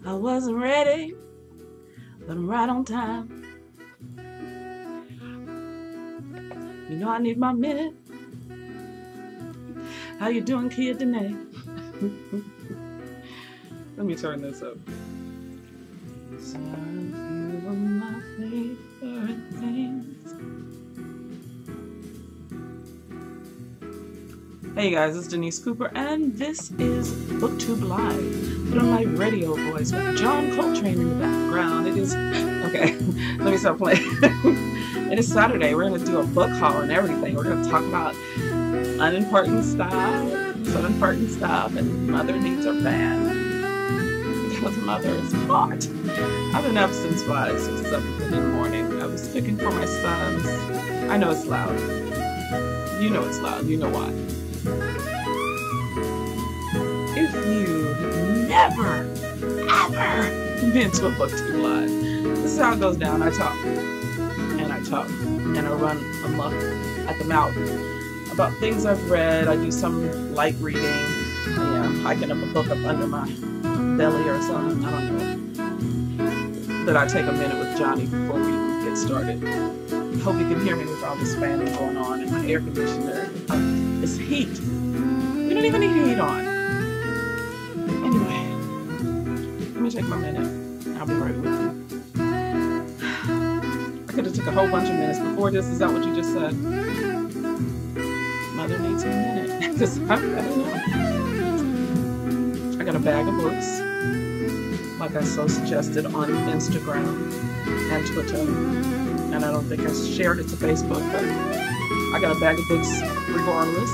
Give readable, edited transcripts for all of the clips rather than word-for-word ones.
I wasn't ready, but I'm right on time. You know I need my minute. How you doing, Kia Denae? Let me turn this up. So you were my favorite things. Hey guys, it's Denise Cooper, and this is Booktube Live. Put on my radio voice with John Coltrane in the background. It is okay. Let me stop playing. It is Saturday. We're gonna do a book haul and everything. We're gonna talk about unimportant stuff, some important stuff, and mother needs her band because mother is hot. I've been up since 5, 6, 7 in the morning. I was cooking for my sons. I know it's loud. You know it's loud. You know why. If you've never, ever been to a Booktube Live, this is how it goes down. I talk, and I talk, and I run amok at the mouth about things I've read. I do some light reading, hiking up a book up under my belly or something. I don't know. But I take a minute with Johnny before we even get started. Hope you can hear me with all this fanning going on and my air conditioner. It's heat. We don't even need heat on. Anyway, let me take my minute. I'll be right with you. I could have took a whole bunch of minutes before this. Is that what you just said? Mother needs a minute. Because I don't know. I got a bag of books, like I so suggested on Instagram and Twitter. And I don't think I shared it to Facebook, but I got a bag of books regardless.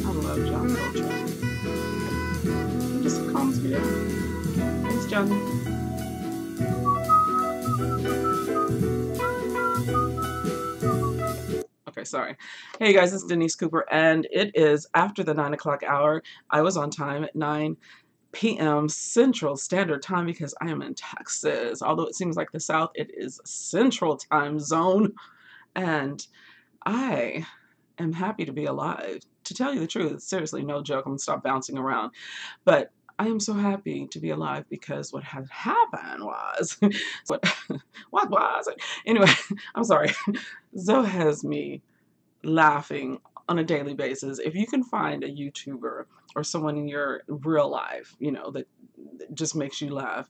I love John Coltrane. He just calms me down. Thanks, Johnny. Okay, sorry. Hey guys, it's Denise Cooper, and it is after the 9 o'clock hour. I was on time at 9 p.m. Central Standard Time because I am in Texas. Although it seems like the South, it is Central Time Zone. And I am happy to be alive. To tell you the truth, seriously, no joke, I'm going to stop bouncing around. But I am so happy to be alive because what had happened was, what was it? Anyway, I'm sorry. Zoe has me laughing on a daily basis. If you can find a YouTuber or someone in your real life, that just makes you laugh,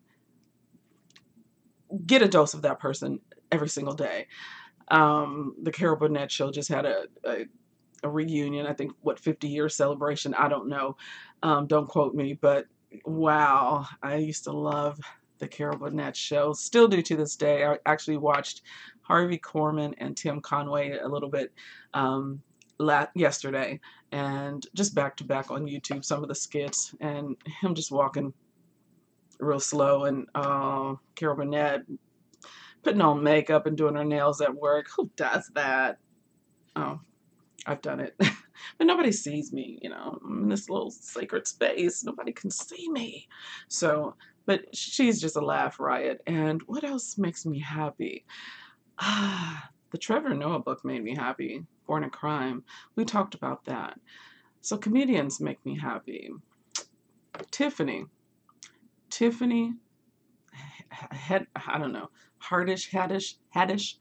get a dose of that person every single day. The Kia Denae show just had a reunion, I think, 50-year celebration, I don't know. Don't quote me, but wow, I used to love the Kia Denae show, still do to this day. I actually watched Harvey Korman and Tim Conway a little bit yesterday, and just back to back on YouTube, some of the skits, and him just walking real slow, and Kia Denae putting on makeup and doing her nails at work. Who does that? Oh, I've done it. But nobody sees me, I'm in this little sacred space. Nobody can see me. So, but she's just a laugh riot. And what else makes me happy? The Trevor Noah book made me happy. Born a Crime. We talked about that. So comedians make me happy. Tiffany, I don't know, haddish,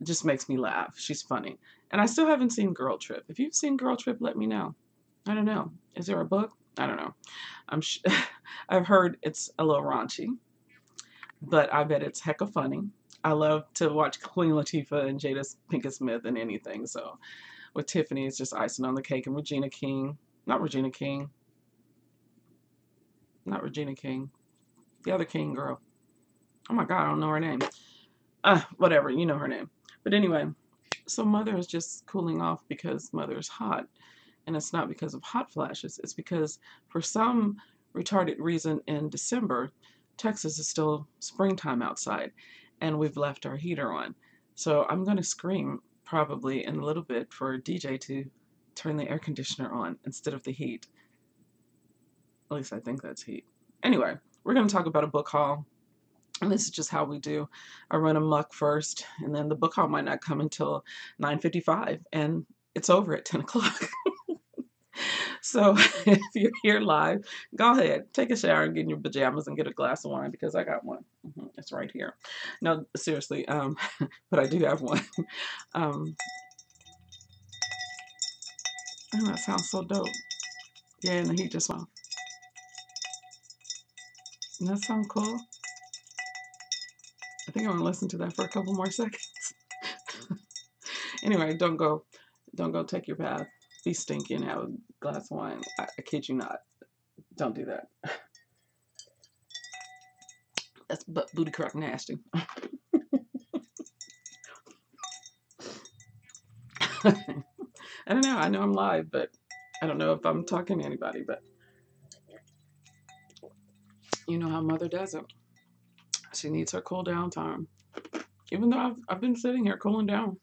just makes me laugh. She's funny. And I still haven't seen Girl Trip. If you've seen Girl Trip, let me know. I don't know. Is there a book? I don't know. I've heard it's a little raunchy, but I bet it's hecka funny. I love to watch Queen Latifah and Jada Pinkett Smith in anything. So with Tiffany, it's just icing on the cake. And Regina King. The other King girl. Oh my God, I don't know her name. Whatever, you know her name. But anyway, so Mother is just cooling off because Mother is hot. And it's not because of hot flashes. It's because for some retarded reason in December, Texas is still springtime outside. And we've left our heater on. So I'm going to scream probably in a little bit for DJ to turn the air conditioner on instead of the heat. At least I think that's heat. Anyway, we're going to talk about a book haul. And this is just how we do. I run amok first, and then the book haul might not come until 9:55, and it's over at 10 o'clock. So if you're here live, go ahead, take a shower and get in your pajamas and get a glass of wine because I got one. It's right here. No, seriously, but I do have one. Um, oh, that sounds so dope. Yeah, and the heat just went off. Doesn't that sound cool? I think I'm gonna listen to that for a couple more seconds. Anyway, don't go take your bath. Be stinky and have a glass of wine. I kid you not. Don't do that. That's booty crack nasty. I don't know. I know I'm live, but I don't know if I'm talking to anybody. But you know how mother does it. She needs her cool down time. Even though I've been sitting here cooling down.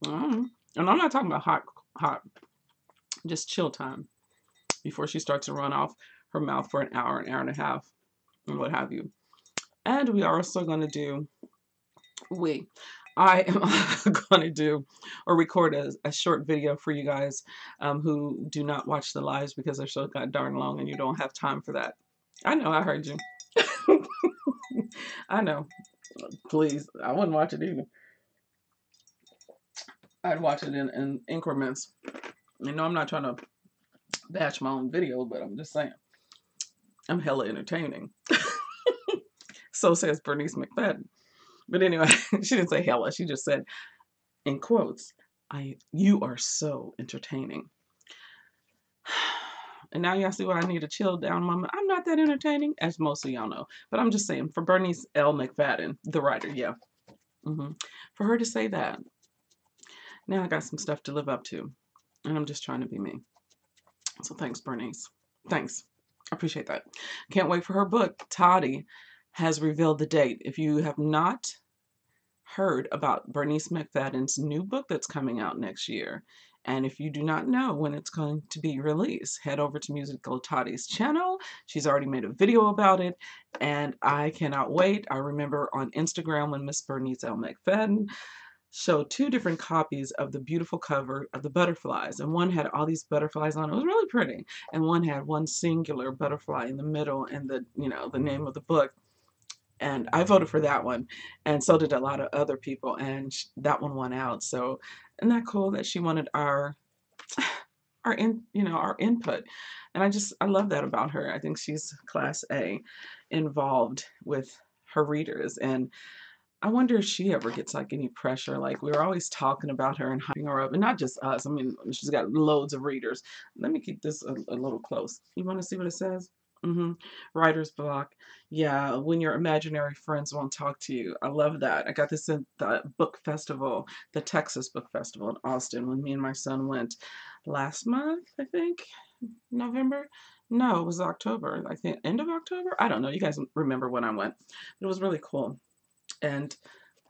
And I'm not talking about hot, just chill time before she starts to run off her mouth for an hour and a half, and what have you. And we are also going to do, I am going to do or record a short video for you guys who do not watch the lives because they're so god darn long and you don't have time for that. I know, I heard you. I know. Please, I wouldn't watch it either. I'd watch it in increments. You know, I'm not trying to bash my own video, but I'm just saying. I'm hella entertaining. So says Bernice McFadden. But anyway, she didn't say hella. She just said, in quotes, you are so entertaining. And now y'all see why I need to chill down, mama. I'm not that entertaining, as most of y'all know. But I'm just saying, for Bernice L. McFadden, the writer, yeah. For her to say that, now I got some stuff to live up to. And I'm just trying to be me. So thanks, Bernice. Thanks. I appreciate that. Can't wait for her book. Tati has revealed the date. If you have not heard about Bernice McFadden's new book that's coming out next year, and if you do not know when it's going to be released, head over to Musical Tati's channel. She's already made a video about it, and I cannot wait. I remember on Instagram when Miss Bernice L. McFadden showed 2 different copies of the beautiful cover of the butterflies, and one had all these butterflies on it. It was really pretty, and one had one singular butterfly in the middle and the name of the book. And I voted for that one, and so did a lot of other people, and that one won out. So isn't that cool that she wanted our input? And I love that about her. I think she's class A, involved with her readers, and I wonder if she ever gets like any pressure. Like, we were always talking about her and hyping her up, and not just us. I mean, she's got loads of readers. Let me keep this a little close. You want to see what it says? Writer's block. Yeah, when your imaginary friends won't talk to you. I love that. I got this in the book festival, the Texas Book Festival in Austin, when me and my son went last month, I think. November? No, it was October. I think end of October. I don't know. You guys remember when I went. It was really cool. And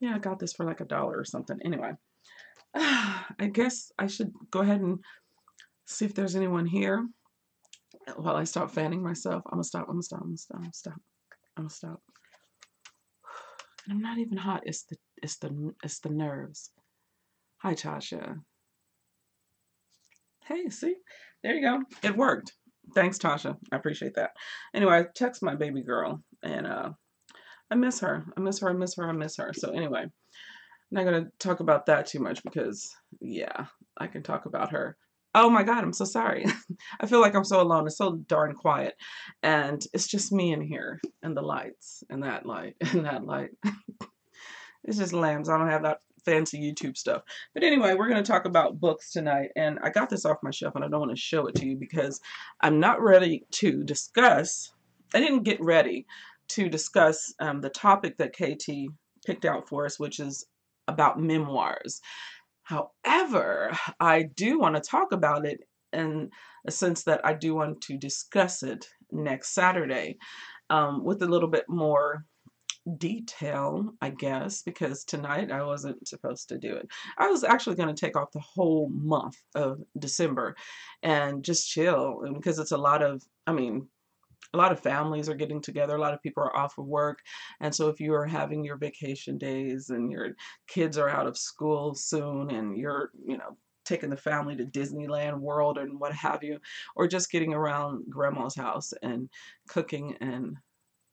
yeah, I got this for like $1 or something. Anyway, I guess I should go ahead and see if there's anyone here. While I stop fanning myself, I'm gonna stop. And I'm not even hot. It's the nerves. Hi, Tasha. Hey, see, there you go. It worked. Thanks, Tasha. I appreciate that. Anyway, I text my baby girl, and I miss her. I miss her. So anyway, I'm not gonna talk about that too much because yeah, I can talk about her. Oh my God, I'm so sorry. I feel like I'm so alone. It's so darn quiet. And it's just me in here and the lights and that light and that light. It's just lambs. I don't have that fancy YouTube stuff. But anyway, we're going to talk about books tonight. And I got this off my shelf and I don't want to show it to you because I'm not ready to discuss. I didn't get ready to discuss the topic that KT picked out for us, which is about memoirs. However, I do want to talk about it in a sense that I do want to discuss it next Saturday with a little bit more detail, I guess, because tonight I wasn't supposed to do it. I was actually going to take off the whole month of December and just chill, and because it's a lot of families are getting together. A lot of people are off of work. And so if you are having your vacation days and your kids are out of school soon and you're, taking the family to Disneyland World and what have you, or just getting around grandma's house and cooking and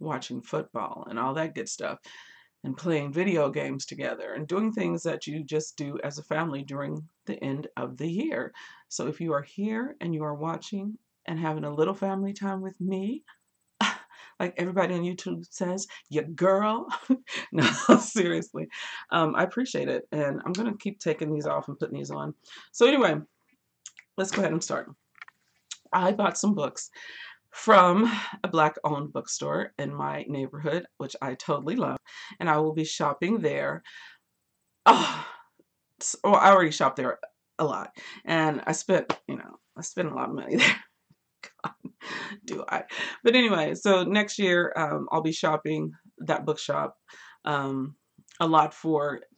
watching football and all that good stuff, and playing video games together and doing things that you just do as a family during the end of the year. So if you are here and you are watching and having a little family time with me, like everybody on YouTube says, your girl. No, seriously. I appreciate it. And I'm going to keep taking these off and putting these on. So anyway, let's go ahead and start. I bought some books from a Black-owned bookstore in my neighborhood, which I totally love. And I will be shopping there. Oh, well, I already shopped there a lot. And I spent, I spent a lot of money there. Do I? But anyway, so next year I'll be shopping that bookshop a lot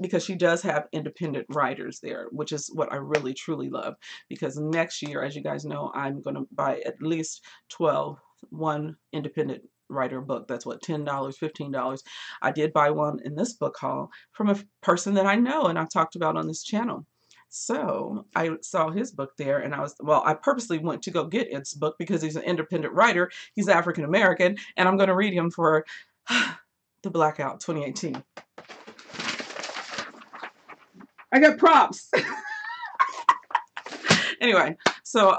because she does have independent writers there, which is what I really truly love. Because next year, as you guys know, I'm going to buy at least 12 one independent writer book. That's what, $10, $15. I did buy one in this book haul from a person that I know and I've talked about on this channel. So I saw his book there and I purposely went to go get its book because he's an independent writer. He's African American and I'm going to read him for the Blackout 2018. I got props. Anyway, so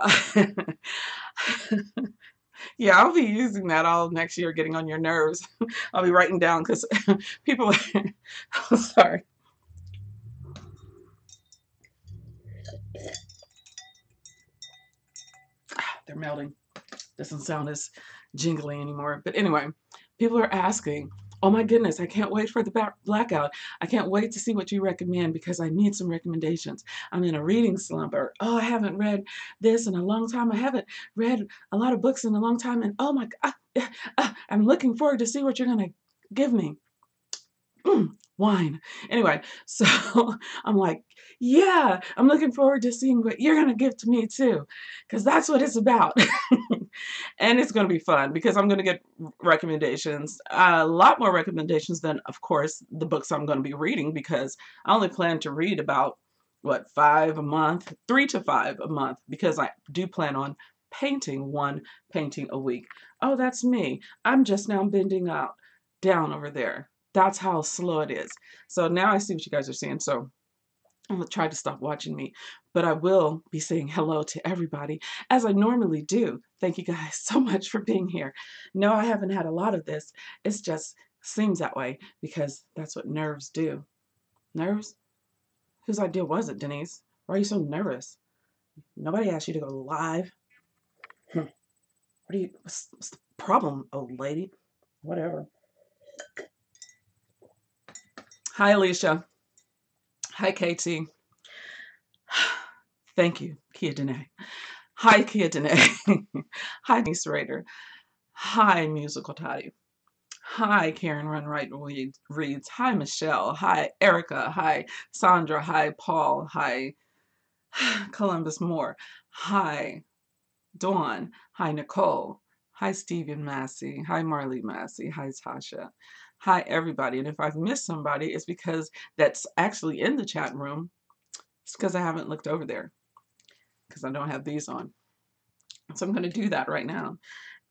yeah, I'll be using that all next year, getting on your nerves. I'll be writing down because people are, sorry. They're melting. Doesn't sound as jingly anymore. But anyway, people are asking, oh my goodness, I can't wait for the Blackout. I can't wait to see what you recommend because I need some recommendations. I'm in a reading slump, or, oh, I haven't read this in a long time. I haven't read a lot of books in a long time. And oh my God, I'm looking forward to see what you're going to give me. Wine. Anyway, so I'm like, yeah, I'm looking forward to seeing what you're going to give to me too, because that's what it's about. And it's going to be fun because I'm going to get recommendations, a lot more recommendations than, of course, the books I'm going to be reading, because I only plan to read about, what, 5 a month, 3 to 5 a month, because I do plan on painting one painting a week. Oh, that's me. I'm just now bending out down over there. That's how slow it is. So now I see what you guys are saying. So I'm going to try to stop watching me, but I will be saying hello to everybody as I normally do. Thank you guys so much for being here. No, I haven't had a lot of this. It just seems that way because that's what nerves do. Nerves? Whose idea was it, Denise? Why are you so nervous? Nobody asked you to go live. What's the problem, old lady? Whatever. Hi, Alicia. Hi, Katie. Thank you, Kia Denae. Hi, Kia Denae. Hi, Moderator. Hi, Musical Tati. Hi, Karen Runright Reads. Hi, Michelle. Hi, Erica. Hi, Sandra. Hi, Paul. Hi, Columbus Moore. Hi, Dawn. Hi, Nicole. Hi, Stephen Massey. Hi, Marley Massey. Hi, Tasha. Hi, everybody. And if I've missed somebody, it's because that's actually in the chat room. It's because I haven't looked over there because I don't have these on. So I'm going to do that right now.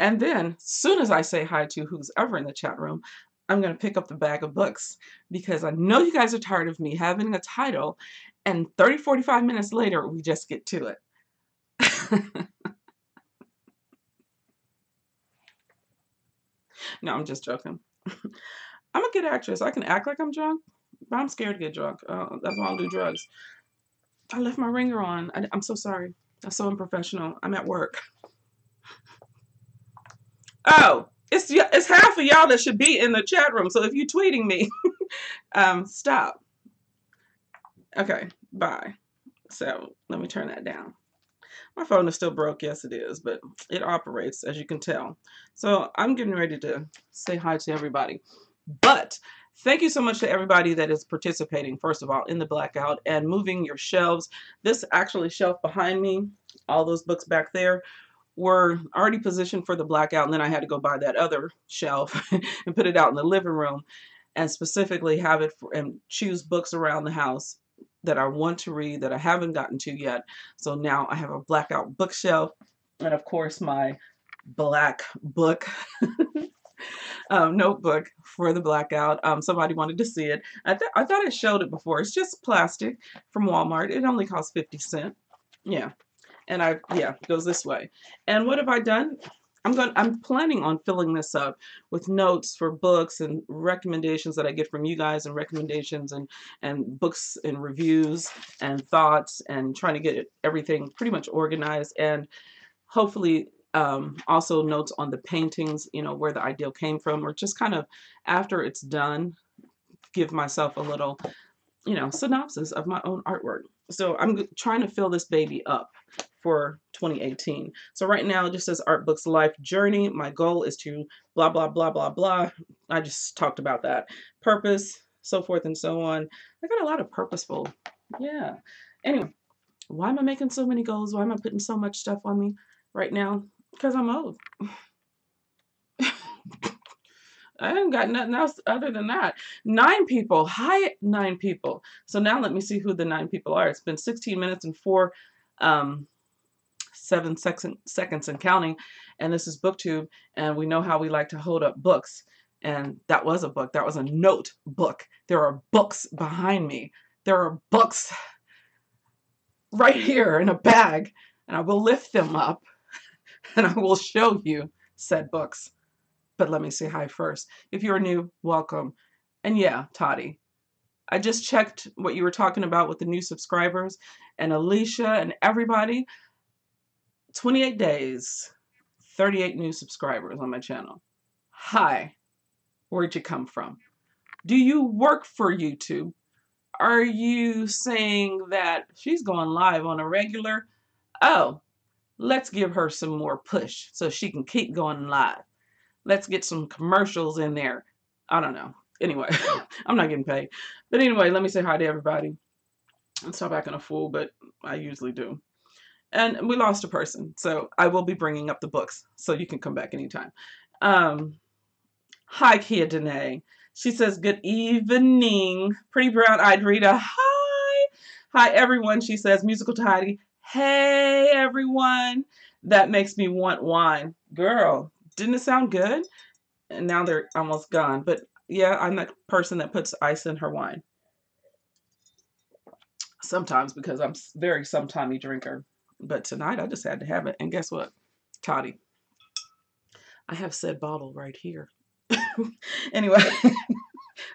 And then as soon as I say hi to who's ever in the chat room, I'm going to pick up the bag of books because I know you guys are tired of me having a title and 30, 45 minutes later, we just get to it. No, I'm just joking. I'm a good actress. I can act like I'm drunk, but I'm scared to get drunk. That's why I don't do drugs. I left my ringer on. I'm so sorry. That's so unprofessional. I'm at work. Oh, it's half of y'all that should be in the chat room. So if you're tweeting me, stop. Okay, bye. So let me turn that down. My phone is still broke. Yes, it is, but it operates, as you can tell. So I'm getting ready to say hi to everybody. But thank you so much to everybody that is participating, first of all, in the Blackout and moving your shelves. This actually shelf behind me, all those books back there, were already positioned for the Blackout, and then I had to go buy that other shelf and put it out in the living room and specifically have it and choose books around the house that I want to read that I haven't gotten to yet. So now I have a blackout bookshelf, and of course my black book notebook for the blackout. Somebody wanted to see it. I thought I showed it before. It's just plastic from Walmart. It only costs 50 cents. Yeah. And yeah, it goes this way. And what have I done? I'm planning on filling this up with notes for books and recommendations that I get from you guys, and recommendations and books and reviews and thoughts, and trying to get everything pretty much organized, and hopefully also notes on the paintings, you know, where the ideal came from, or just kind of after it's done, give myself a little, you know, synopsis of my own artwork. So I'm trying to fill this baby up for 2018. So right now it just says Art Books Life Journey. My goal is to blah, blah, blah, blah, blah. I just talked about that. Purpose, so forth and so on. I got a lot of purposeful. Yeah. Anyway, why am I making so many goals? Why am I putting so much stuff on me right now? Because I'm old. I haven't got nothing else other than that. 9 people. Hi, 9 people. So now let me see who the 9 people are. It's been 16 minutes and 7 seconds and counting. And this is Booktube. And we know how we like to hold up books. And that was a book. That was a notebook. There are books behind me. There are books right here in a bag. And I will lift them up and I will show you said books. But let me say hi first. If you're new, welcome. And yeah, Tati, I just checked what you were talking about with the new subscribers, and Alicia and everybody. 28 days, 38 new subscribers on my channel. Hi, where'd you come from? Do you work for YouTube? Are you saying that she's going live on a regular? Oh, let's give her some more push so she can keep going live. Let's get some commercials in there. I don't know. Anyway, I'm not getting paid. But anyway, let me say hi to everybody. I'm stop acting a fool, but I usually do. And we lost a person, so I will be bringing up the books, so you can come back anytime. Hi, Kia Denae. She says, good evening. Pretty brown-eyed Rita. Hi. Hi, everyone. She says, musical Tati. Hey, everyone. That makes me want wine. Girl. Didn't it sound good? And now they're almost gone. But yeah, I'm that person that puts ice in her wine. Sometimes, because I'm very sometimey drinker. But tonight I just had to have it. And guess what? Tati, I have said bottle right here. Anyway,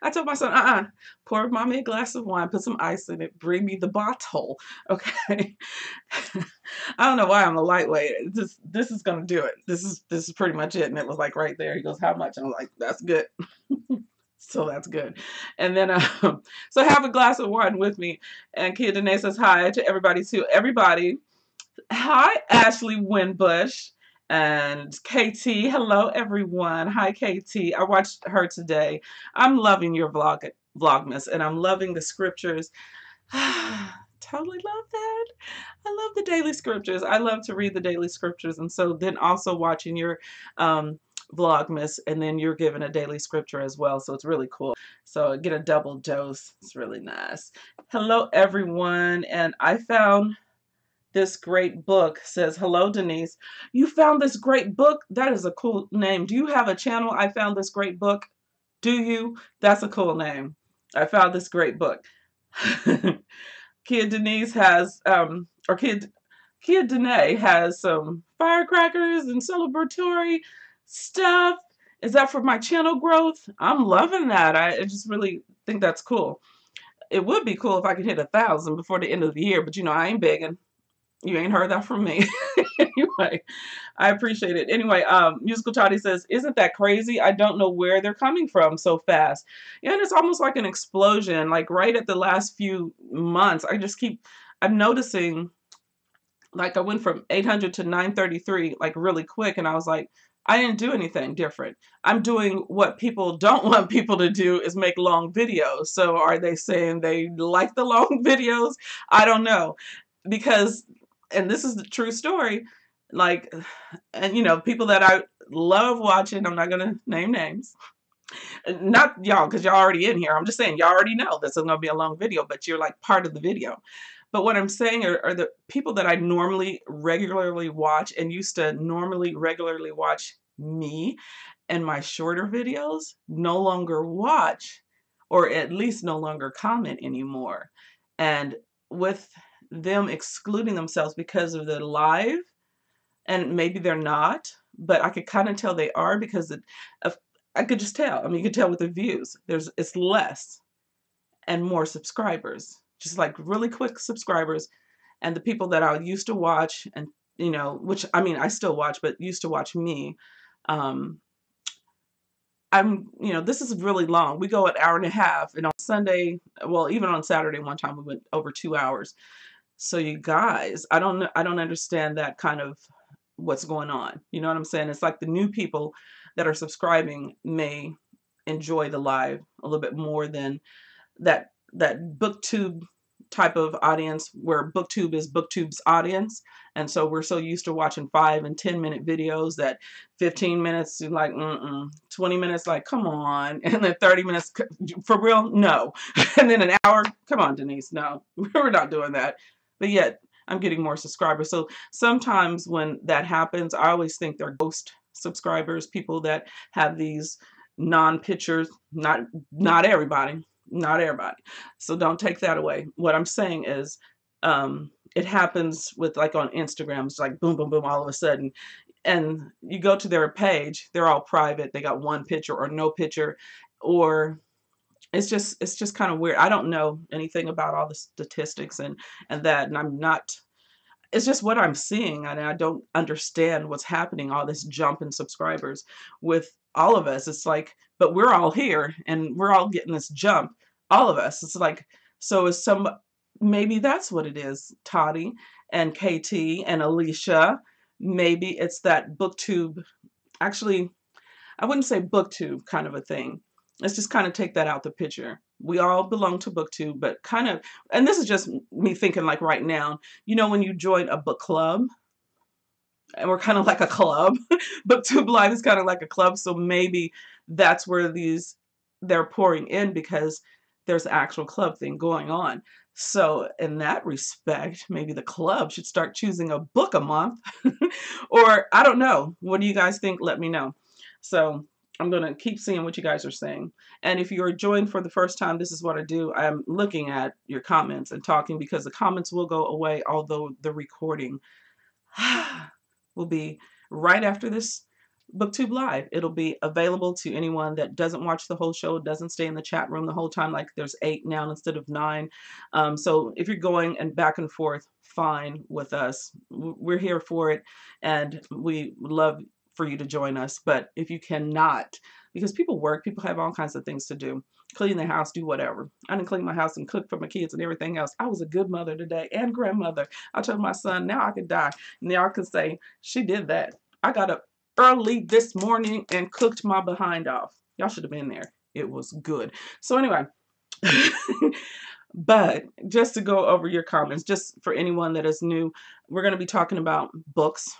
I told my son, pour mommy a glass of wine, put some ice in it, bring me the bottle. Okay. I don't know why I'm a lightweight. This is gonna do it. This is pretty much it. And it was like right there. He goes, how much? And I'm like, that's good. So that's good. And then so have a glass of wine with me. And Kia Denae says hi to everybody too. Everybody. Hi, Ashley Winbush. And KT, hello everyone. Hi KT. I watched her today. I'm loving your vlogmas, and I'm loving the scriptures. Totally love that. I love the daily scriptures. I love to read the daily scriptures, and so then also watching your vlogmas, and then you're given a daily scripture as well, so it's really cool. So get a double dose. It's really nice. Hello everyone, and I found this great book. Says, hello Denise, you found this great book? That is a cool name. Do you have a channel? I found this great book. Do you? That's a cool name. I found this great book. Kia Denise has Kia Denae has some firecrackers and celebratory stuff. Is that for my channel growth? I'm loving that. I just really think that's cool. It would be cool if I could hit 1,000 before the end of the year, but you know, I ain't begging. You ain't heard that from me. Anyway, I appreciate it. Anyway, Musical Tati says, isn't that crazy? I don't know where they're coming from so fast. Yeah, and it's almost like an explosion. Like right at the last few months, I'm noticing, like I went from 800 to 933, like really quick. And I was like, I didn't do anything different. I'm doing what people don't want people to do, is make long videos. So are they saying they like the long videos? I don't know. Because, and this is the true story, like, and you know, people that I love watching, I'm not going to name names, Not y'all, because y'all already in here. I'm just saying, y'all already know this is going to be a long video, but you're like part of the video. But what I'm saying are the people that I normally regularly watch and used to normally regularly watch me and my shorter videos no longer watch, or at least no longer comment anymore. And with them excluding themselves because of the live, and maybe they're not, but I could kind of tell they are because of, I could just tell. I mean, you could tell with the views. It's less and more subscribers, just like really quick subscribers, and the people that I used to watch, and which I mean I still watch, but used to watch me. Um, this is really long. We go an hour and a half, and on Sunday, well, even on Saturday, one time we went over 2 hours. So you guys, I don't know, I don't understand that kind of what's going on. You know what I'm saying? It's like the new people that are subscribing may enjoy the live a little bit more than that Booktube type of audience, where Booktube is Booktube's audience. And so we're so used to watching 5 and 10 minute videos that 15 minutes you're like 20 minutes like come on, and then 30 minutes for real, no. And then an hour, come on Denise, no. We're not doing that. But yet I'm getting more subscribers. So sometimes when that happens, I always think they're ghost subscribers, people that have these non-pictures. Not everybody, not everybody. So don't take that away. What I'm saying is, it happens with like on Instagram. It's like boom, boom, boom, all of a sudden. And you go to their page, they're all private. They got one picture or no picture, or it's just kind of weird. I don't know anything about all the statistics and that, and I'm not. It's just what I'm seeing, and I don't understand what's happening. All this jump in subscribers with all of us. It's like, but we're all here and we're all getting this jump. All of us. It's like, so is some. Maybe that's what it is. Tati and KT and Alicia. Maybe it's that Booktube. Actually, I wouldn't say Booktube kind of a thing. Let's just kind of take that out the picture. We all belong to Booktube, but kind of, and this is just me thinking like right now, when you join a book club, and we're kind of like a club. Booktube Live is kind of like a club. So maybe that's where they're pouring in because there's an actual club thing going on. So in that respect, maybe the club should start choosing a book a month. Or I don't know. What do you guys think? Let me know. So I'm going to keep seeing what you guys are saying. And if you're joined for the first time, this is what I do. I'm looking at your comments and talking, because the comments will go away, although the recording will be right after this Booktube Live. It'll be available to anyone that doesn't watch the whole show, doesn't stay in the chat room the whole time, like there's 8 now instead of 9. So if you're going and back and forth, fine with us. We're here for it, and we love for you to join us. But if you cannot, because people work, people have all kinds of things to do, clean the house, do whatever. I didn't clean my house and cook for my kids and everything else. I was a good mother today and grandmother. I told my son, now I could die. Now I can say, she did that. I got up early this morning and cooked my behind off. Y'all should have been there. It was good. So anyway, but just to go over your comments, just for anyone that is new, we're going to be talking about books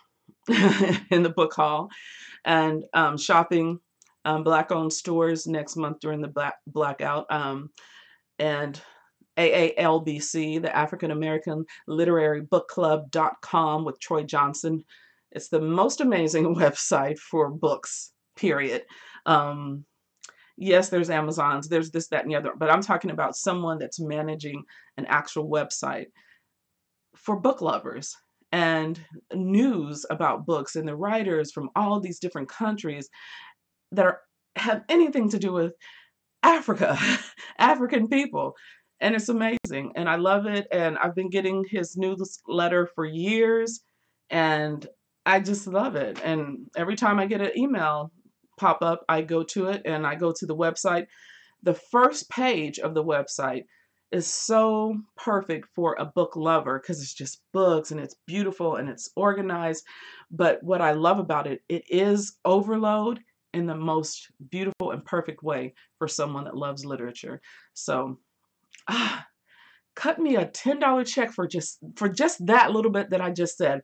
in the book haul, and shopping Black-owned stores next month during the blackout, and AALBC, the African American Literary Book Club.com with Troy Johnson. It's the most amazing website for books, period. Yes, there's Amazon's, there's this, that, and the other, but I'm talking about someone that's managing an actual website for book lovers, and news about books, and the writers from all these different countries that have anything to do with Africa, African people. And it's amazing. And I love it. And I've been getting his newsletter for years, and I just love it. And every time I get an email pop up, I go to it and I go to the website. The first page of the website is so perfect for a book lover, because it's just books and it's beautiful and it's organized. But what I love about it, it is overload in the most beautiful and perfect way for someone that loves literature. So cut me a $10 check for just that little bit that I just said.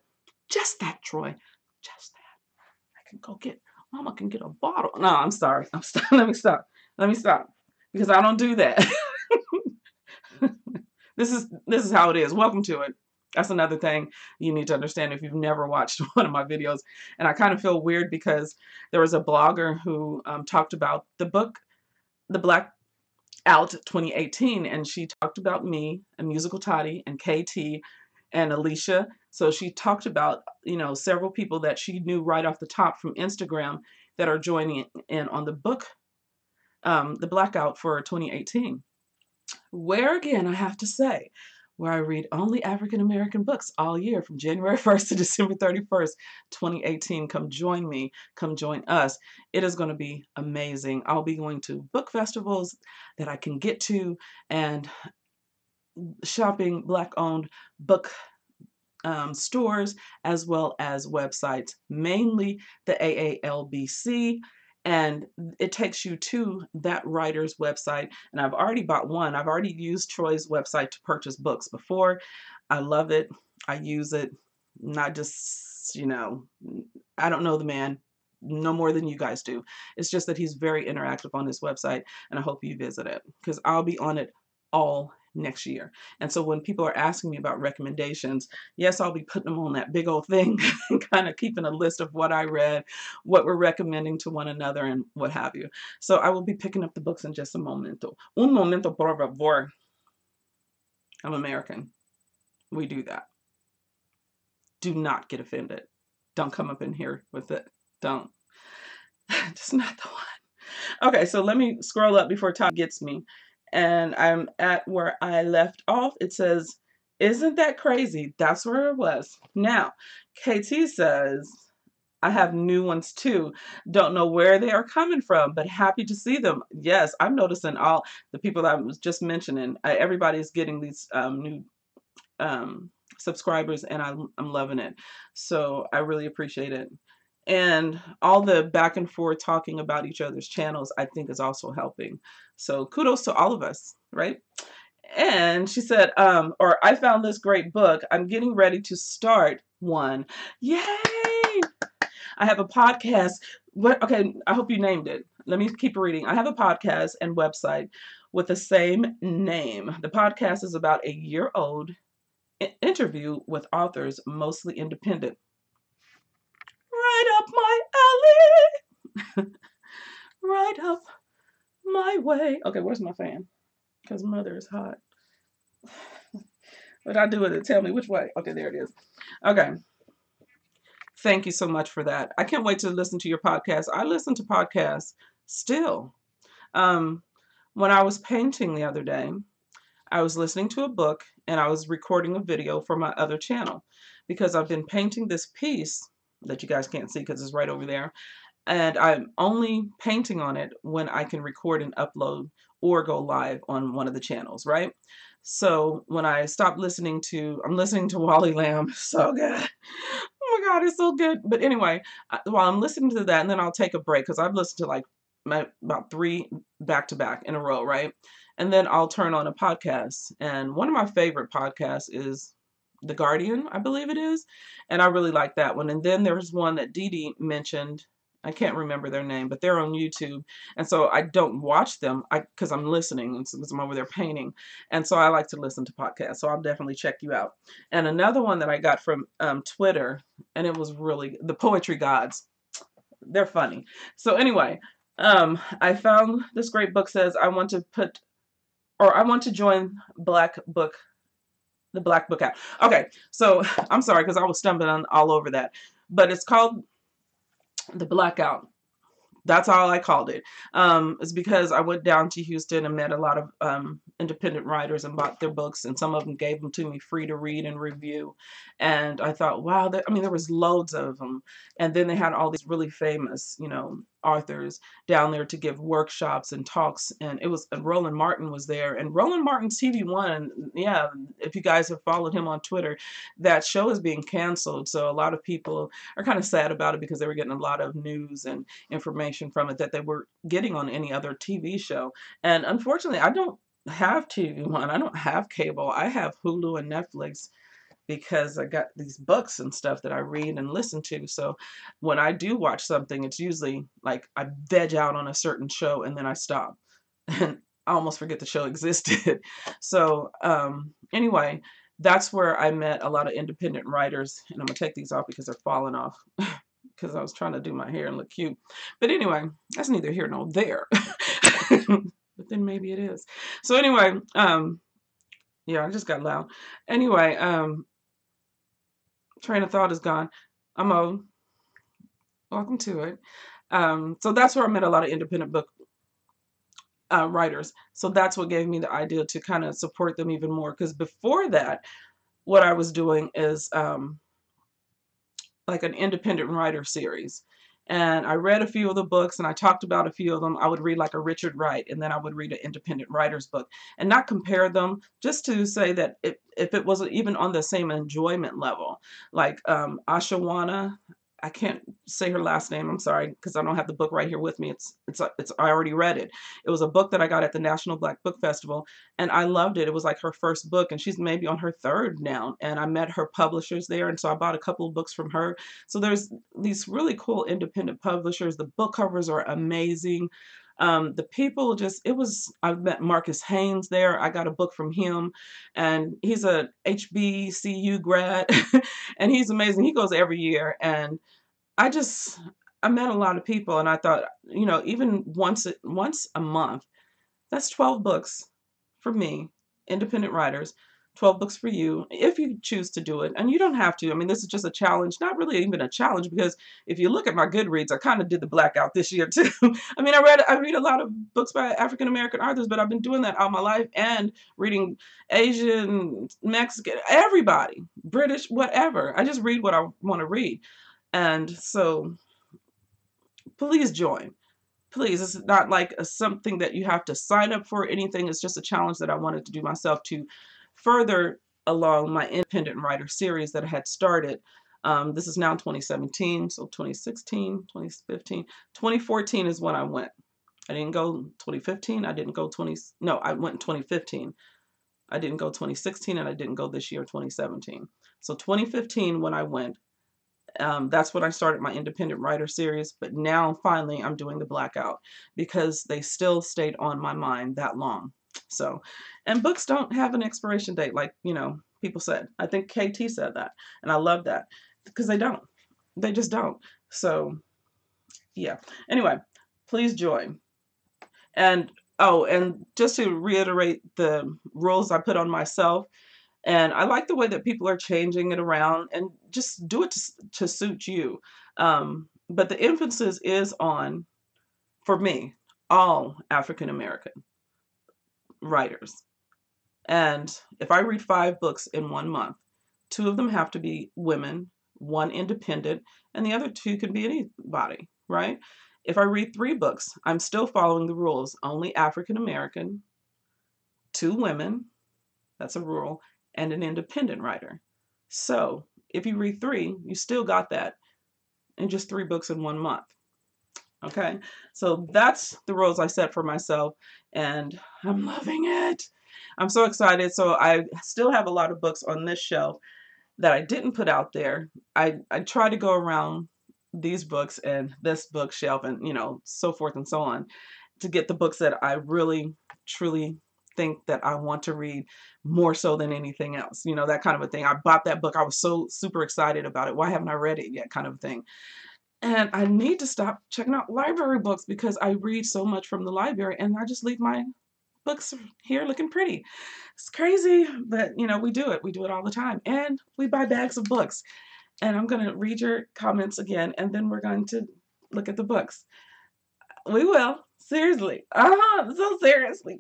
Just that, Troy. Just that. I can go get Mama can get a bottle. No, I'm sorry. I'm stop. Let me stop. Let me stop. Because I don't do that. This is how it is. Welcome to it. That's another thing you need to understand if you've never watched one of my videos. And I kind of feel weird because there was a blogger who talked about the book, The Black Out 2018, and she talked about me and Musical Tati and KT and Alicia. So she talked about, several people that she knew right off the top from Instagram that are joining in on the book, The Blackout for 2018. Where again, I have to say, where I read only African American books all year from January 1st to December 31st, 2018. Come join me. Come join us. It is going to be amazing. I'll be going to book festivals that I can get to and shopping Black-owned book stores as well as websites, mainly the AALBC. And it takes you to that writer's website. And I've already bought one. I've already used Troy's website to purchase books before. I love it. I use it. Not just, I don't know the man no more than you guys do. It's just that he's very interactive on his website. And I hope you visit it because I'll be on it all next year. And so when people are asking me about recommendations, yes, I'll be putting them on that big old thing and kind of keeping a list of what I read, what we're recommending to one another, and what have you. So I will be picking up the books in just a momento. Un momento, por favor. I'm American. We do that. Do not get offended. Don't come up in here with it. Don't. Just not the one. Okay, so let me scroll up before Todd gets me. And I'm at where I left off. It says, isn't that crazy? That's where it was. Now, KT says, I have new ones too. Don't know where they are coming from, but happy to see them. Yes, I'm noticing all the people that I was just mentioning. Everybody's getting these new subscribers, and I'm loving it. So I really appreciate it. And all the back and forth talking about each other's channels, I think is also helping. So kudos to all of us, right? And she said, or I found this great book. I'm getting ready to start one. Yay! I have a podcast. Okay, I hope you named it. Let me keep reading. I have a podcast and website with the same name. The podcast is about a year-old interview with authors, mostly independent. Right up my alley. Right up my way. Okay, where's my fan? Because mother is hot. What I do with it? Tell me which way. Okay, there it is. Okay. Thank you so much for that. I can't wait to listen to your podcast. I listen to podcasts still. When I was painting the other day, I was listening to a book and I was recording a video for my other channel because I've been painting this piece that you guys can't see because it's right over there. And I'm only painting on it when I can record and upload or go live on one of the channels, right? So when I stopped listening to, I'm listening to Wally Lamb, so good. Oh my God, it's so good. But anyway, while I'm listening to that, and then I'll take a break because I've listened to like about 3 back-to-back in a row, right? And then I'll turn on a podcast. And one of my favorite podcasts is The Guardian, I believe it is. And I really like that one. And then there's one that Dee Dee mentioned. I can't remember their name, but they're on YouTube. And so I don't watch them because I'm listening and because I'm over there painting. And so I like to listen to podcasts. So I'll definitely check you out. And another one that I got from Twitter, and it was really the Poetry Gods. They're funny. So anyway, I found this great book. Says I want to join the Black Book Out. Okay, so I'm sorry because I was stumbling all over that, but it's called The Blackout. That's all I called it. It's because I went down to Houston and met a lot of independent writers and bought their books, and some of them gave them to me free to read and review. And I thought, wow, there was loads of them. And then they had all these really famous, authors down there to give workshops and talks. And Roland Martin was there. And Roland Martin's TV One, yeah, if you guys have followed him on Twitter, that show is being canceled. So a lot of people are kind of sad about it because they were getting a lot of news and information from it that they were getting on any other TV show. And unfortunately, I don't have TV One. I don't have cable. I have Hulu and Netflix. because I got these books and stuff that I read and listen to. So when I do watch something, it's usually like I veg out on a certain show and then I stop and I almost forget the show existed. So anyway, that's where I met a lot of independent writers, and I'm gonna take these off because they're falling off because I was trying to do my hair and look cute. But anyway, that's neither here nor there. But then maybe it is. So anyway, yeah, I just got loud. Anyway, train of thought is gone. Welcome to it. So that's where I met a lot of independent book writers. So that's what gave me the idea to kind of support them even more. Because before that, what I was doing is like an independent writer series. And I read a few of the books and I talked about a few of them. I would read like a Richard Wright, and then I would read an independent writer's book and not compare them, just to say that if it wasn't even on the same enjoyment level, like Ashawana, I can't say her last name. I'm sorry, because I don't have the book right here with me. It's I already read it. It was a book that I got at the National Black Book Festival, and I loved it. It was like her first book, and she's maybe on her third now. And I met her publishers there, and so I bought a couple of books from her. So there's these really cool independent publishers. The book covers are amazing. The people just, I met Marcus Haynes there. I got a book from him, and he's a HBCU grad, and he's amazing. He goes every year, and I just, I met a lot of people, and I thought, even once a month, that's 12 books for me, independent writers, 12 books for you, if you choose to do it. And you don't have to. I mean, this is just a challenge, not really even a challenge, because if you look at my Goodreads, I kind of did the blackout this year too. I mean, I read a lot of books by African American authors, but I've been doing that all my life, and reading Asian, Mexican, everybody, British, whatever. I just read what I want to read. And so please join. Please, it's not like something that you have to sign up for or anything. It's just a challenge that I wanted to do myself to further along my independent writer series that I had started. This is now 2017, so 2016, 2015, 2014 is when I went. I didn't go 2015. I didn't go no, I went in 2015. I didn't go 2016, and I didn't go this year, 2017. So 2015 when I went, that's when I started my independent writer series. But now finally I'm doing the blackout because they still stayed on my mind that long. So, and books don't have an expiration date, like, people said. I think KT said that, and I love that, because they don't. They just don't. So, yeah. Anyway, please join. And oh, and just to reiterate the rules I put on myself, and I like the way that people are changing it around, and just do it to suit you. But the emphasis is on, for me, all African American writers. And if I read 5 books in 1 month, 2 of them have to be women, 1 independent, and the other 2 can be anybody, right? If I read 3 books, I'm still following the rules. Only African American, 2 women, that's a rule, and an independent writer. So if you read 3, you still got that in just 3 books in 1 month. Okay, so that's the rules I set for myself, and I'm loving it. I'm so excited. So I still have a lot of books on this shelf that I didn't put out there. I try to go around these books and this bookshelf, and so forth and so on, to get the books that I really truly think that I want to read more so than anything else, that kind of a thing. I bought that book, I was so super excited about it. Why haven't I read it yet, kind of thing. And I need to stop checking out library books, because I read so much from the library and I just leave my books here looking pretty. It's crazy, but we do it. We do it all the time. And we buy bags of books. And I'm going to read your comments again, and then we're going to look at the books. We will. Seriously. So seriously.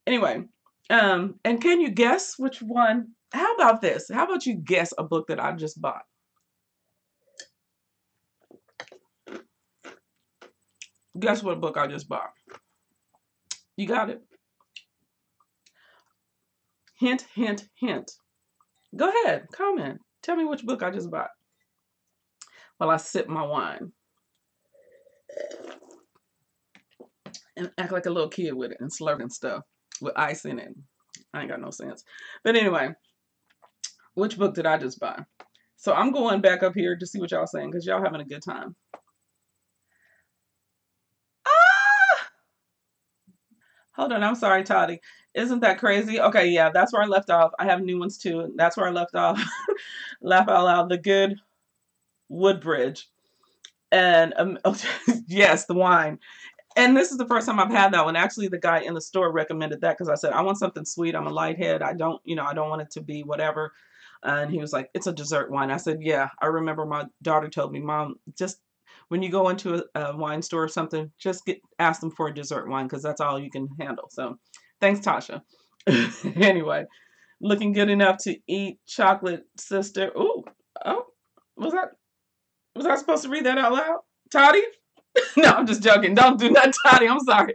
Anyway, and can you guess which one? How about this? How about you guess a book that I just bought? Guess what book I just bought? You got it? Hint, hint, hint. Go ahead, comment. Tell me which book I just bought while I sip my wine and act like a little kid with it and slurping stuff with ice in it. I ain't got no sense. But anyway, Which book did I just buy? So I'm going back up here to see what y'all saying because y'all having a good time. Ah! Hold on, I'm sorry, Tati. Isn't that crazy? Okay, yeah, that's where I left off. I have new ones too. That's where I left off. Laugh out loud. The Good Woodbridge. And yes, the wine. And this is the first time I've had that one. Actually, the guy in the store recommended that because I said, I want something sweet. I'm a lighthead. I don't, I don't want it to be whatever. And he was like, it's a dessert wine. I said, yeah, I remember my daughter told me, Mom, just when you go into a wine store or something, just ask them for a dessert wine because that's all you can handle. So thanks, Tasha. Anyway, looking good enough to eat chocolate, sister. Ooh, oh, was I supposed to read that out loud? Toddy? No, I'm just joking. Don't do that, Toddy. I'm sorry.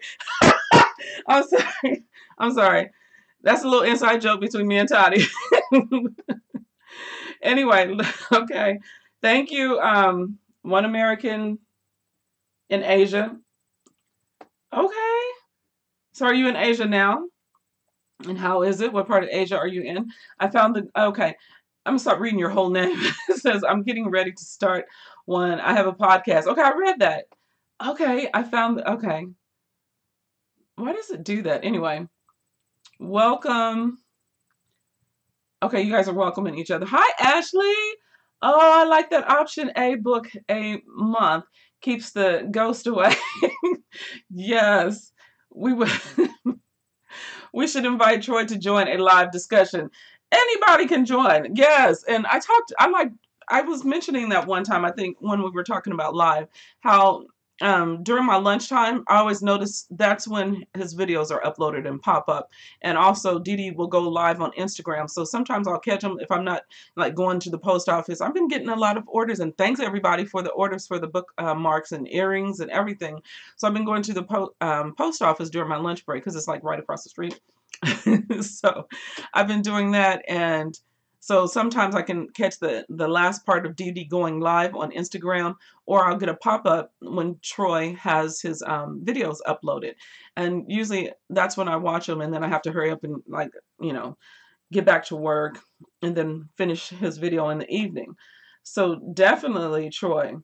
I'm sorry. I'm sorry. That's a little inside joke between me and Toddy. Anyway, okay. Thank you, One American in Asia. Okay. So are you in Asia now? And how is it? What part of Asia are you in? I found the, okay. I'm gonna start reading your whole name. It says, I'm getting ready to start one. I have a podcast. Okay, I read that. Okay, I found, okay. Why does it do that? Anyway, welcome. Okay, you guys are welcoming each other. Hi, Ashley. Oh, I like that option. A book a month keeps the ghost away. Yes, we would. We should invite Troy to join a live discussion. Anybody can join. Yes, and I was mentioning that one time, I think, when we were talking about live, how during my lunchtime, I always notice that's when his videos are uploaded and pop up. And also, Didi will go live on Instagram. So sometimes I'll catch him if I'm not like going to the post office. I've been getting a lot of orders, and thanks everybody for the orders for the book marks and earrings and everything. So I've been going to the post office during my lunch break because it's like right across the street. So I've been doing that, and so sometimes I can catch the last part of Didi going live on Instagram, or I'll get a pop-up when Troy has his videos uploaded. And usually that's when I watch them, and then I have to hurry up and like, get back to work and then finish his video in the evening. So definitely Troy.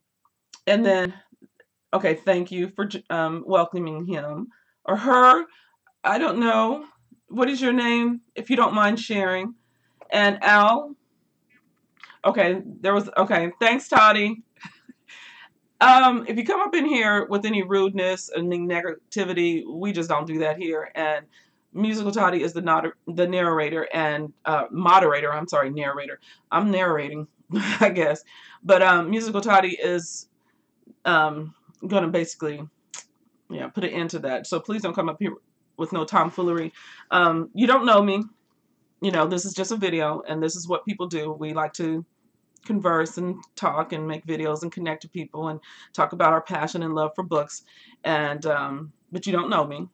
And then, okay, thank you for welcoming him or her. I don't know. What is your name, if you don't mind sharing? And Al, okay, okay, thanks, Toddy. If you come up in here with any rudeness and any negativity, we just don't do that here. And Musical Toddy is the narrator and moderator. I'm sorry, narrator. I'm narrating, I guess. But Musical Toddy is going to basically, put an end to that. So please don't come up here with no tomfoolery. You don't know me. This is just a video, and this is what people do. We like to converse and talk and make videos and connect to people and talk about our passion and love for books. And but you don't know me,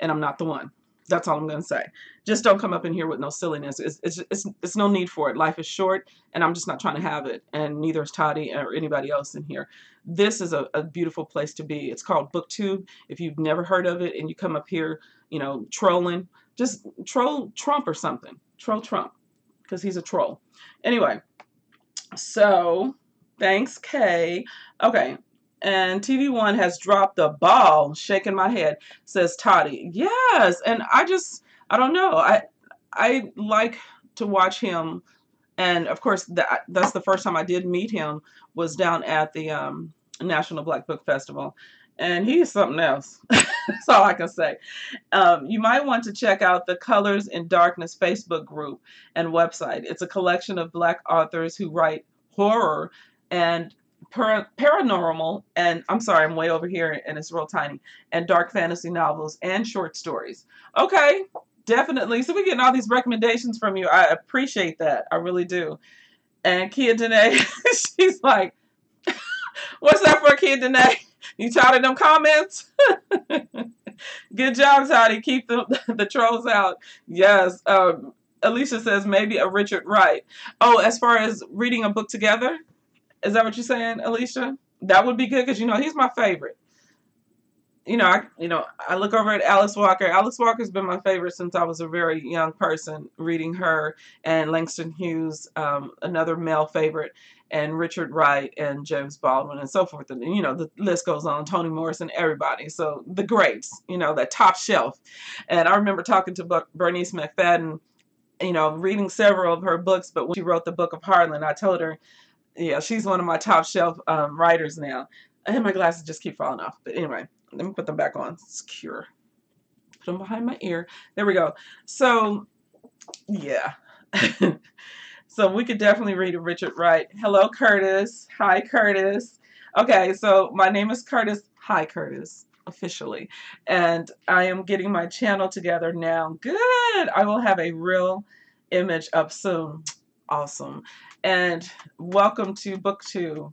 and I'm not the one. That's all I'm going to say. Just don't come up in here with no silliness. It's no need for it. Life is short, and I'm just not trying to have it. And neither is Tati or anybody else in here. This is a beautiful place to be. It's called Booktube. If you've never heard of it and you come up here, trolling, just troll Trump or something. Troll Trump, because he's a troll. Anyway, so thanks, Kay. Okay. And TV1 has dropped the ball, shaking my head, says Toddy. Yes, and I don't know. I like to watch him, and of course that's the first time I did meet him was down at the National Black Book Festival, and he's something else. That's all I can say. You might want to check out the Colors in Darkness Facebook group and website. It's a collection of Black authors who write horror and paranormal, and I'm sorry, I'm way over here and it's real tiny, and dark fantasy novels and short stories. Okay, definitely. So we're getting all these recommendations from you. I appreciate that. I really do. And Kia Denae, she's like, what's that for, Kia Denae? You tired of them comments? Good job, Tati. Keep the trolls out. Yes. Alicia says maybe a Richard Wright. Oh, as far as reading a book together? Is that what you're saying, Alicia? That would be good because, he's my favorite. I look over at Alice Walker. Alice Walker's been my favorite since I was a very young person, reading her, and Langston Hughes, another male favorite, and Richard Wright and James Baldwin and so forth. And, the list goes on, Toni Morrison, everybody. So the greats, that top shelf. And I remember talking to Bernice McFadden, reading several of her books, but when she wrote the Book of Harlan, I told her, yeah, she's one of my top shelf writers now. And my glasses just keep falling off. But anyway, let me put them back on. Secure. Put them behind my ear. There we go. So, yeah. So we could definitely read a Richard Wright. Hello, Curtis. Hi, Curtis. Okay, so my name is Curtis. Hi, Curtis. Officially. And I am getting my channel together now. Good. I will have a real image up soon. Awesome. And welcome to Booktube.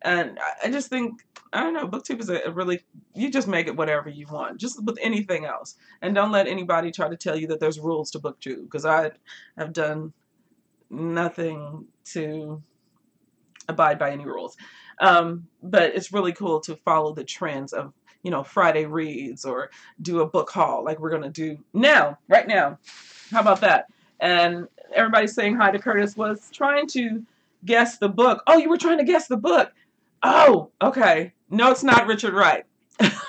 And I just think, I don't know, Booktube is a really, you just make it whatever you want, just with anything else. And don't let anybody try to tell you that there's rules to Booktube, because I have done nothing to abide by any rules. But it's really cool to follow the trends of, Friday reads, or do a book haul like we're going to do now, right now. How about that? And everybody saying hi to Curtis was trying to guess the book. Oh, you were trying to guess the book. Oh, okay. No, it's not Richard Wright.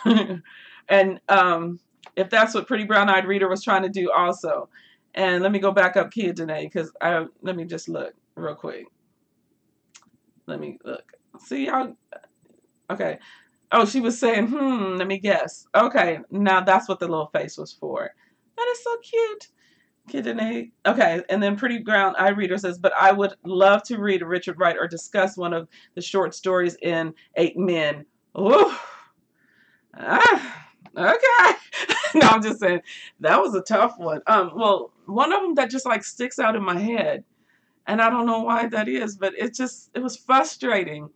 And if that's what Pretty Brown Eyed Reader was trying to do also. And let me go back up Kia Denae, because let me just look real quick. Let me look. See how, okay. Oh, she was saying, let me guess. Okay, now that's what the little face was for. That is so cute. Kia Denae. Okay, and then Pretty Brown Eyed Reader says, but I would love to read a Richard Wright or discuss one of the short stories in 8 Men. Oh, okay. No, I'm just saying, that was a tough one. Well, one of them that just like sticks out in my head, and I don't know why that is, but it was frustrating.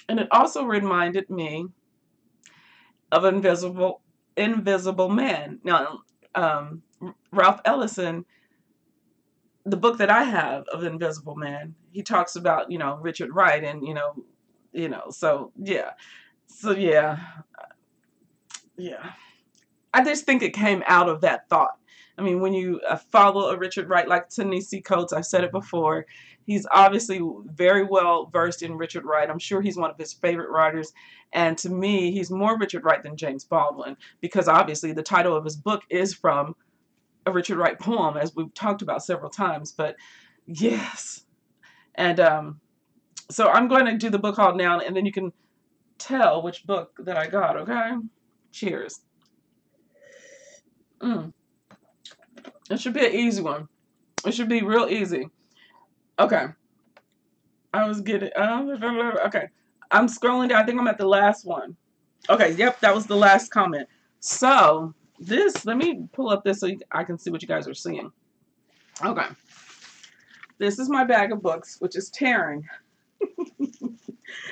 And it also reminded me of Invisible Man. Now, Ralph Ellison, the book that I have of Invisible Man, he talks about, Richard Wright, and, so yeah. So yeah. Yeah. I just think it came out of that thought. I mean, when you follow a Richard Wright like Ta-Nehisi Coates, I've said it before, he's obviously very well versed in Richard Wright. I'm sure he's one of his favorite writers. And to me, he's more Richard Wright than James Baldwin, because obviously the title of his book is from a Richard Wright poem, as we've talked about several times. But yes. And so I'm going to do the book haul now, and then you can tell which book that I got, okay? Cheers. It should be an easy one. It should be real easy. Okay. I was getting, okay. I'm scrolling down. I think I'm at the last one. Okay, yep, that was the last comment. So, let me pull up this so I can see what you guys are seeing. Okay. This is my bag of books, which is tearing.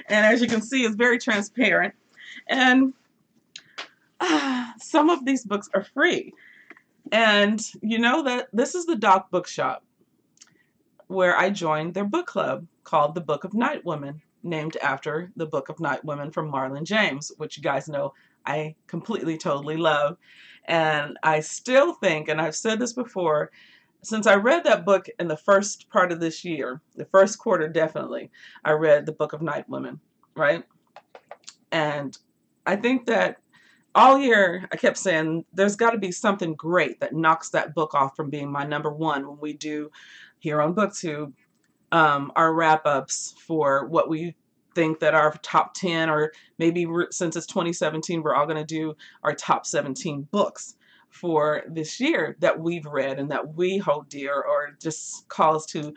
And as you can see, it's very transparent. And some of these books are free. And you know that this is the Doc Bookshop, where I joined their book club called The Book of Night Women, named after the Book of Night Women from Marlon James, which you guys know I completely, totally love. And I still think, and I've said this before, since I read that book in the first part of this year, the first quarter definitely, I read The Book of Night Women, right? And I think that all year, I kept saying, there's got to be something great that knocks that book off from being my number one when we do here on Booktube our wrap-ups for what we think that our top 10, or maybe since it's 2017, we're all going to do our top 17 books for this year that we've read and that we hold dear, or just calls to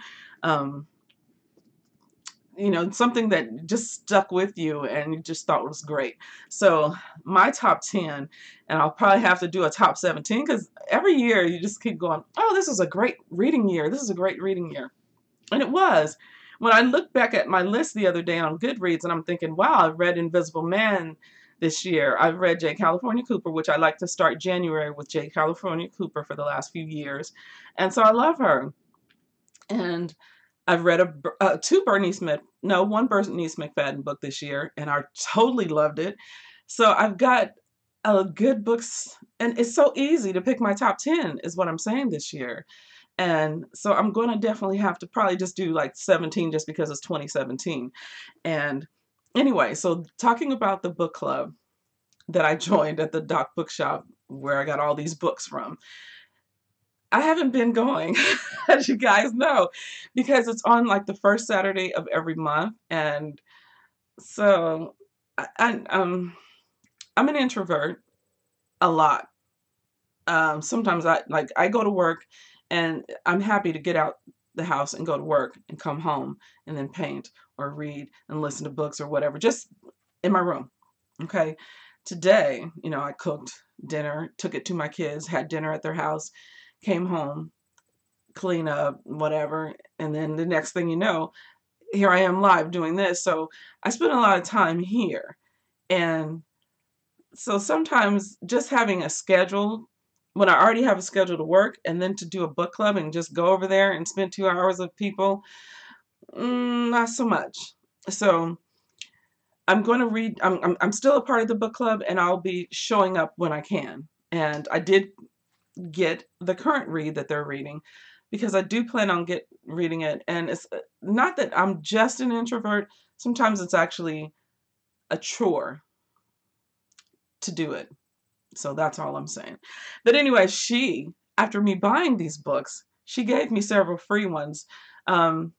something that just stuck with you and you just thought was great. So my top 10, and I'll probably have to do a top 17, because every year you just keep going, oh, this is a great reading year. This is a great reading year. And it was. When I looked back at my list the other day on Goodreads, and I'm thinking, wow, I've read Invisible Man this year. I've read J. California Cooper, which I like to start January with J. California Cooper for the last few years. And so I love her. And I've read one Bernice McFadden book this year, and I totally loved it. So I've got good books, and it's so easy to pick my top 10 is what I'm saying this year. And so I'm going to definitely have to probably just do like 17 just because it's 2017. And anyway, so talking about the book club that I joined at the Doc Bookshop where I got all these books from. I haven't been going, as you guys know, because it's on like the first Saturday of every month. And so I'm an introvert a lot. Sometimes I go to work and I'm happy to get out the house and go to work and come home and then paint or read and listen to books or whatever, just in my room. Okay. Today, I cooked dinner, took it to my kids, had dinner at their house, came home, clean up, whatever. And then the next thing you know, here I am live doing this. So I spend a lot of time here. And so sometimes just having a schedule, when I already have a schedule to work, and then to do a book club and just go over there and spend 2 hours with people, not so much. So I'm going to read. I'm still a part of the book club, and I'll be showing up when I can. And I did get the current read that they're reading because I do plan on reading it. And it's not that I'm just an introvert. Sometimes it's actually a chore to do it. So that's all I'm saying. But anyway, after me buying these books, she gave me several free ones. And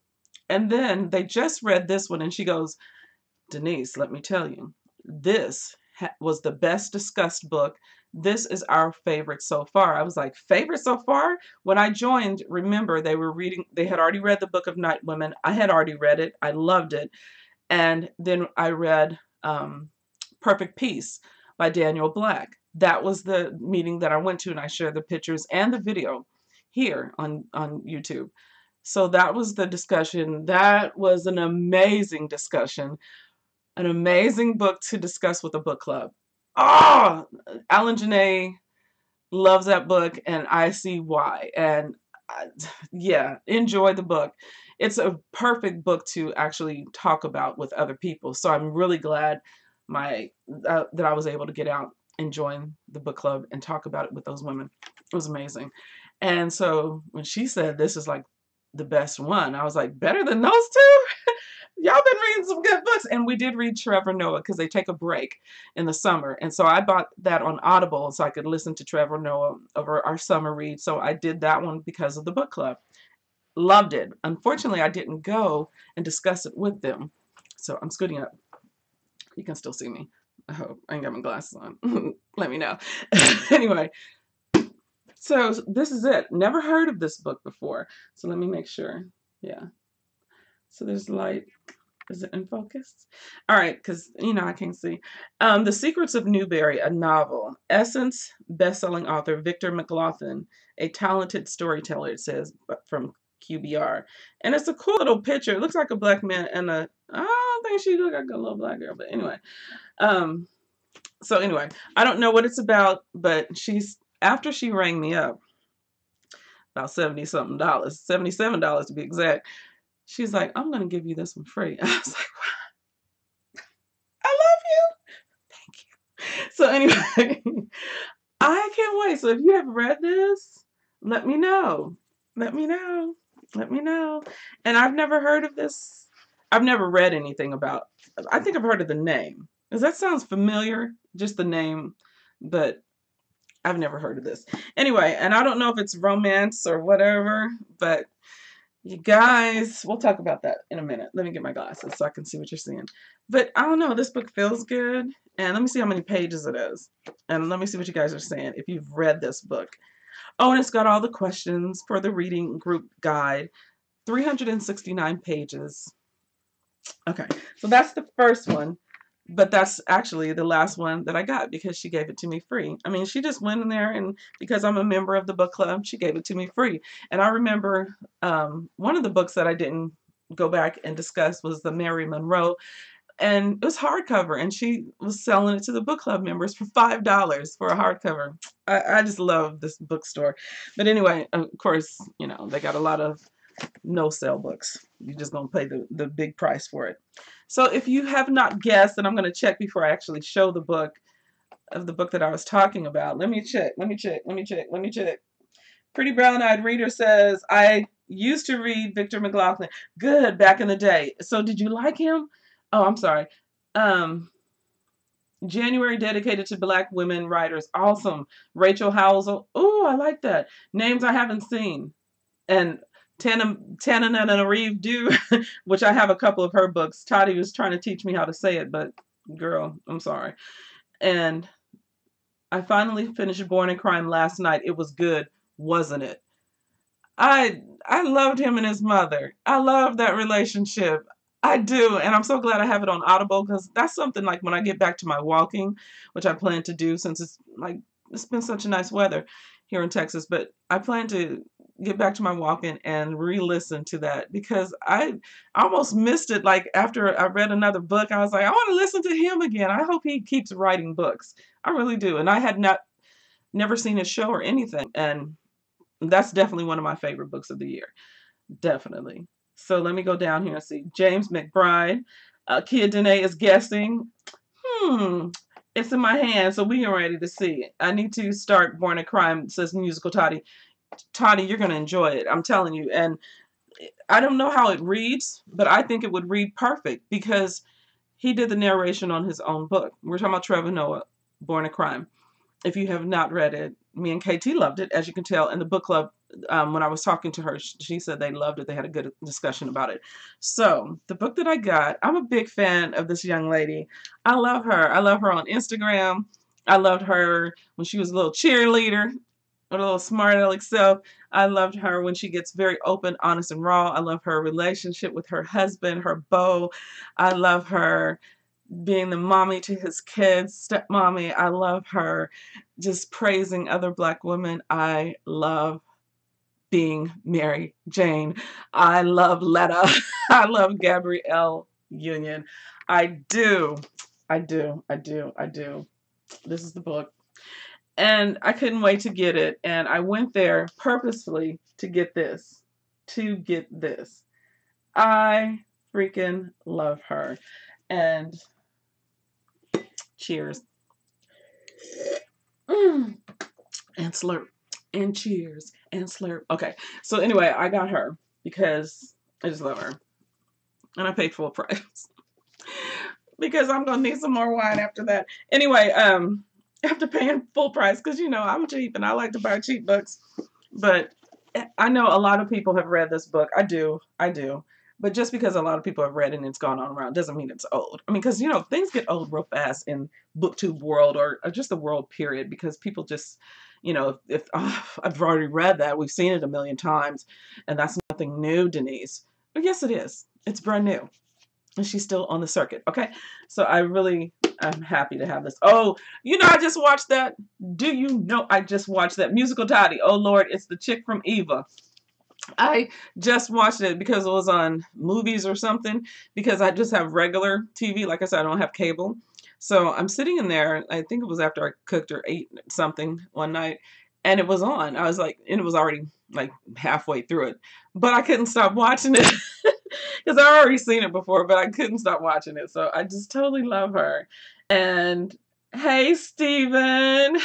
then they just read this one and she goes, Denise, let me tell you, this was the best discussed book. This is our favorite so far. I was like, favorite so far? When I joined, remember, they had already read the Book of Night Women. I had already read it. I loved it. And then I read Perfect Peace by Daniel Black. That was the meeting that I went to, and I shared the pictures and the video here on YouTube. So that was the discussion. That was an amazing discussion. An amazing book to discuss with a book club. Oh, Alan Janae loves that book, and I see why. And yeah, enjoy the book. It's a perfect book to actually talk about with other people. So I'm really glad that I was able to get out and join the book club and talk about it with those women. It was amazing. And so when she said this is like the best one, I was like, better than those two? Y'all been reading some good books. And we did read Trevor Noah because they take a break in the summer. And so I bought that on Audible so I could listen to Trevor Noah over our summer read. So I did that one because of the book club. Loved it. Unfortunately, I didn't go and discuss it with them. So I'm scooting up. You can still see me. I hope. I ain't got my glasses on. Let me know. Anyway, so this is it. Never heard of this book before. So let me make sure. Yeah. So there's light. Is it in focus? All right, because, I can't see. The Secrets of Newberry, a novel. Essence best-selling author Victor McLaughlin, a talented storyteller, it says, from QBR. And it's a cool little picture. It looks like a black man and I don't think she looks like a little black girl, but anyway. So anyway, I don't know what it's about, but after she rang me up, about $70-something, $77 to be exact, she's like, I'm going to give you this one free. I was like, wow, I love you. Thank you. So anyway, I can't wait. So if you have read this, let me know. Let me know. Let me know. And I've never heard of this. I've never read anything about, I think I've heard of the name. Because that sounds familiar, just the name, but I've never heard of this. Anyway, and I don't know if it's romance or whatever, but you guys, we'll talk about that in a minute. Let me get my glasses so I can see what you're seeing. But I don't know, this book feels good. And let me see how many pages it is. And let me see what you guys are saying if you've read this book. Oh, and it's got all the questions for the reading group guide. 369 pages. Okay, so that's the first one. But that's actually the last one that I got because she gave it to me free. I mean, she just went in there, and because I'm a member of the book club, she gave it to me free. And I remember one of the books that I didn't go back and discuss was the Mary Monroe. And it was hardcover, and she was selling it to the book club members for $5 for a hardcover. I just love this bookstore. But anyway, of course, they got a lot of no-sell books. You're just going to pay the big price for it. So if you have not guessed, and I'm going to check before I actually show the book, of the book that I was talking about. Let me check. Let me check. Let me check. Let me check. Pretty Brown Eyed Reader says, I used to read Victor McLaughlin. Good, back in the day. So did you like him? Oh, I'm sorry. January dedicated to Black women writers. Awesome. Rachel Housel. Oh, I like that. Names I haven't seen. And Tananarive Do, which I have a couple of her books. Tati was trying to teach me how to say it, but girl, I'm sorry. And I finally finished Born in Crime last night. It was good, wasn't it? I loved him and his mother. I love that relationship. I do, and I'm so glad I have it on Audible, because that's something like when I get back to my walking, which I plan to do since it's been such a nice weather here in Texas, but I plan to get back to my walking and re-listen to that, because I almost missed it. Like after I read another book, I was like, I want to listen to him again. I hope he keeps writing books. I really do. And I had never seen his show or anything, and that's definitely one of my favorite books of the year. Definitely. So let me go down here and see. James McBride. Kia Denae is guessing. It's in my hand, so we are ready to see it. I need to start Born in Crime, says Musical Tati. Tati, you're going to enjoy it. I'm telling you. And I don't know how it reads, but I think it would read perfect, because he did the narration on his own book. We're talking about Trevor Noah, Born in Crime. If you have not read it, me and KT loved it, as you can tell. In the book club, when I was talking to her, she said they loved it. They had a good discussion about it. So the book that I got, I'm a big fan of this young lady. I love her. I love her on Instagram. I loved her when she was a little cheerleader, a little smart aleck self. I loved her when she gets very open, honest, and raw. I love her relationship with her husband, her beau. I love her being the mommy to his kids, stepmommy. I love her just praising other Black women. I love being Mary Jane. I love Letta. I love Gabrielle Union. I do. I do. I do. I do. This is the book. And I couldn't wait to get it. And I went there purposefully to get this. To get this. I freaking love her. And cheers. And slurp. And cheers. And slurp. Okay. So anyway, I got her because I just love her. And I paid full price. Because I'm going to need some more wine after that. Anyway, after paying full price, because, you know, I'm cheap and I like to buy cheap books. But I know a lot of people have read this book. I do. I do. But just because a lot of people have read it and it's gone on around doesn't mean it's old. I mean, because, you know, things get old real fast in Booktube world, or just the world period, because people just, you know, if I've already read that, we've seen it a million times, and that's nothing new, Denise. But yes, it is. It's brand new. And she's still on the circuit. Okay. So I'm happy to have this. Oh, you know, I just watched that. Do you know I just watched that Musical Tati? Oh, Lord, it's the chick from Eva. I just watched it because it was on movies or something, because I just have regular TV. Like I said, I don't have cable. So I'm sitting in there. I think it was after I cooked or ate something one night, and it was on. I was like, and it was already like halfway through it, but I couldn't stop watching it because I've already seen it before, but I couldn't stop watching it. So I just totally love her. And hey, Steven,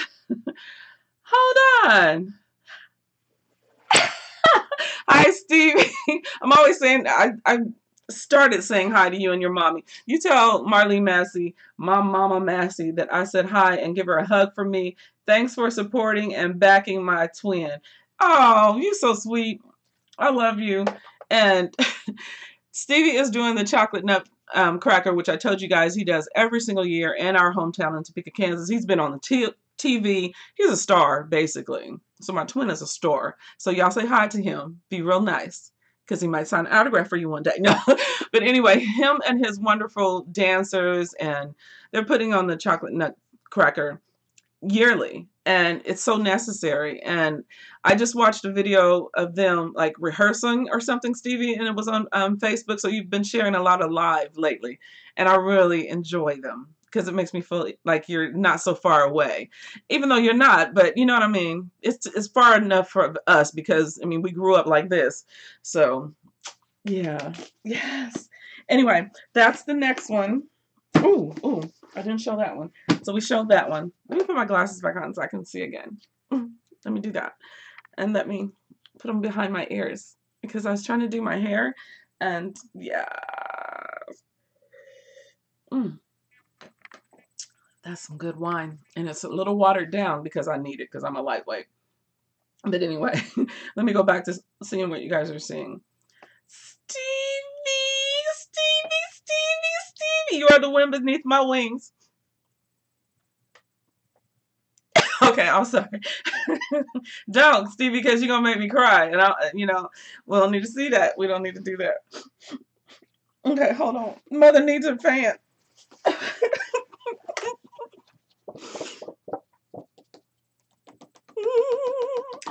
hold on. Hi, Steve. I'm always saying, I started saying hi to you and your mommy. You tell Marlene Massey, my mama Massey, that I said hi and give her a hug from me. Thanks for supporting and backing my twin. Oh, you're so sweet. I love you. And Stevie is doing the chocolate nut cracker, which I told you guys he does every single year in our hometown in Topeka, Kansas. He's been on the TV. He's a star, basically. So my twin is a star. So y'all say hi to him. Be real nice, because he might sign an autograph for you one day. No, but anyway, him and his wonderful dancers, and they're putting on the chocolate nut cracker yearly, and it's so necessary. And I just watched a video of them like rehearsing or something, Stevie, and it was on Facebook. So you've been sharing a lot of live lately, and I really enjoy them, because it makes me feel like you're not so far away, even though you're not, but you know what I mean? It's far enough for us, because I mean, we grew up like this. So yeah. Yes. Anyway, that's the next one. Ooh. I didn't show that one. So we showed that one. Let me put my glasses back on so I can see again. Let me do that. And let me put them behind my ears because I was trying to do my hair. And yeah. That's some good wine. And it's a little watered down because I need it because I'm a lightweight. But anyway, let me go back to seeing what you guys are seeing. Stevie, you are the wind beneath my wings. Okay, I'm sorry. Don't, Stevie, because you're gonna make me cry, and we don't need to see that. We don't need to do that. Okay, hold on. Mother needs a fan.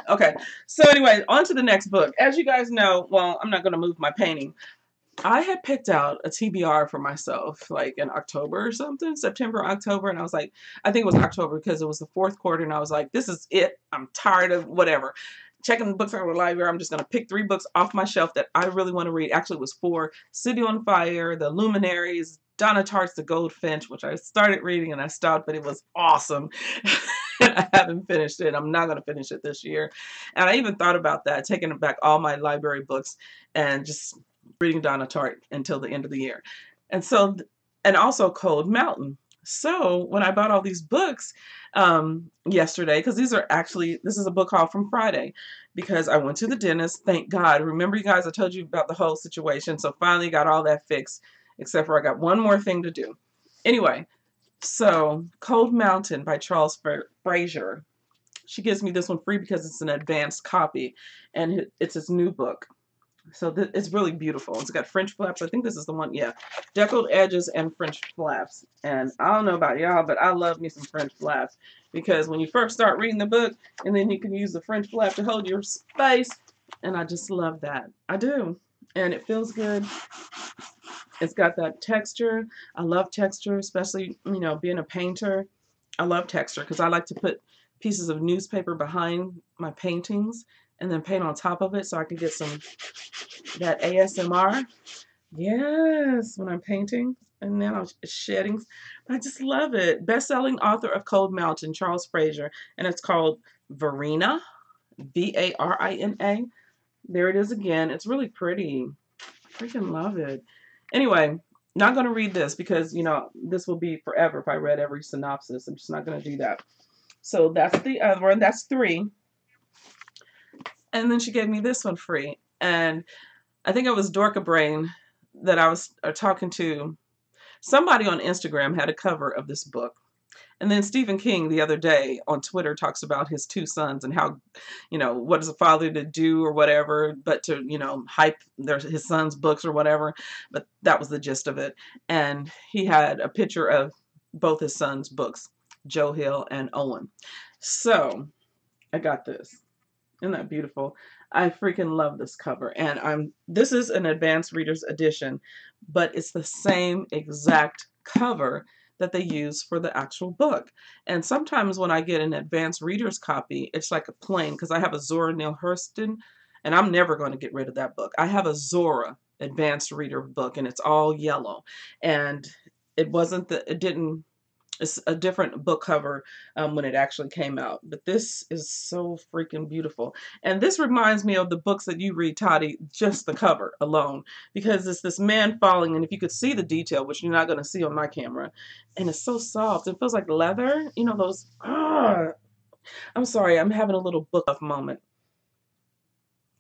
Okay, so anyway, on to the next book. As you guys know, well, I'm not going to move my painting. I had picked out a TBR for myself, like in October or something, September, October, and I was like, I think it was October because it was the fourth quarter, and I was like, this is it. I'm tired of whatever. Checking the books out of the library, I'm just going to pick 3 books off my shelf that I really want to read. Actually, it was 4. City on Fire, The Luminaries, Donna Tartt's The Goldfinch, which I started reading and I stopped, but it was awesome. I haven't finished it. I'm not going to finish it this year. And I even thought about that, taking back all my library books and just reading Donna Tartt until the end of the year. And so, and also Cold Mountain. So when I bought all these books yesterday, because this is a book haul from Friday, because I went to the dentist, thank God. Remember, you guys, I told you about the whole situation. So finally got all that fixed, except for I got one more thing to do. Anyway, so Cold Mountain by Charles Frazier. She gives me this one free because it's an advanced copy, and it's his new book. So it's really beautiful. It's got French flaps. I think this is the one, yeah. Deckled edges and French flaps. And I don't know about y'all, but I love me some French flaps. Because when you first start reading the book, and then you can use the French flap to hold your space. And I just love that. I do. And it feels good. It's got that texture. I love texture, especially, being a painter. I love texture because I like to put pieces of newspaper behind my paintings and then paint on top of it so I can get that ASMR. Yes, when I'm painting and then I'm shedding. I just love it. Best-selling author of Cold Mountain, Charles Frazier, and it's called Varina, Varina. There it is again. It's really pretty. I freaking love it. Anyway, not going to read this because, this will be forever if I read every synopsis. I'm just not going to do that. So that's the other one. That's 3. And then she gave me this one free. And I think it was Dorka Brain that I was talking to. Somebody on Instagram had a cover of this book. And then Stephen King the other day on Twitter talks about his 2 sons and how, what is a father to do or whatever, but to, hype his son's books or whatever. But that was the gist of it. And he had a picture of both his sons' books, Joe Hill and Owen. So I got this. Isn't that beautiful? I freaking love this cover. And this is an advanced reader's edition, but it's the same exact cover that they use for the actual book. And sometimes when I get an advanced reader's copy, it's like a plain, because I have a Zora Neale Hurston, and I'm never going to get rid of that book. I have a Zora advanced reader book, and it's all yellow. And it's a different book cover when it actually came out. But this is so freaking beautiful. And this reminds me of the books that you read, Tati, just the cover alone. Because it's this man falling, and if you could see the detail, which you're not going to see on my camera, and it's so soft. It feels like leather. Those... I'm sorry, I'm having a little book off moment.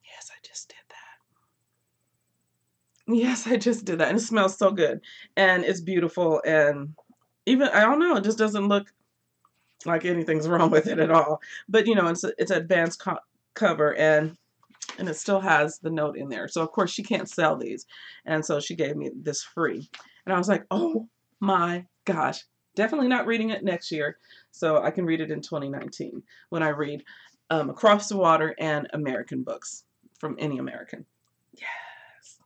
Yes, I just did that. Yes, I just did that. And it smells so good. And it's beautiful. And even, I don't know, it just doesn't look like anything's wrong with it at all. But, it's an advanced cover, and it still has the note in there. So, of course, she can't sell these. And so she gave me this free. And I was like, oh my gosh. Definitely not reading it next year. So I can read it in 2019 when I read Across the Water and American books from any American. Yes.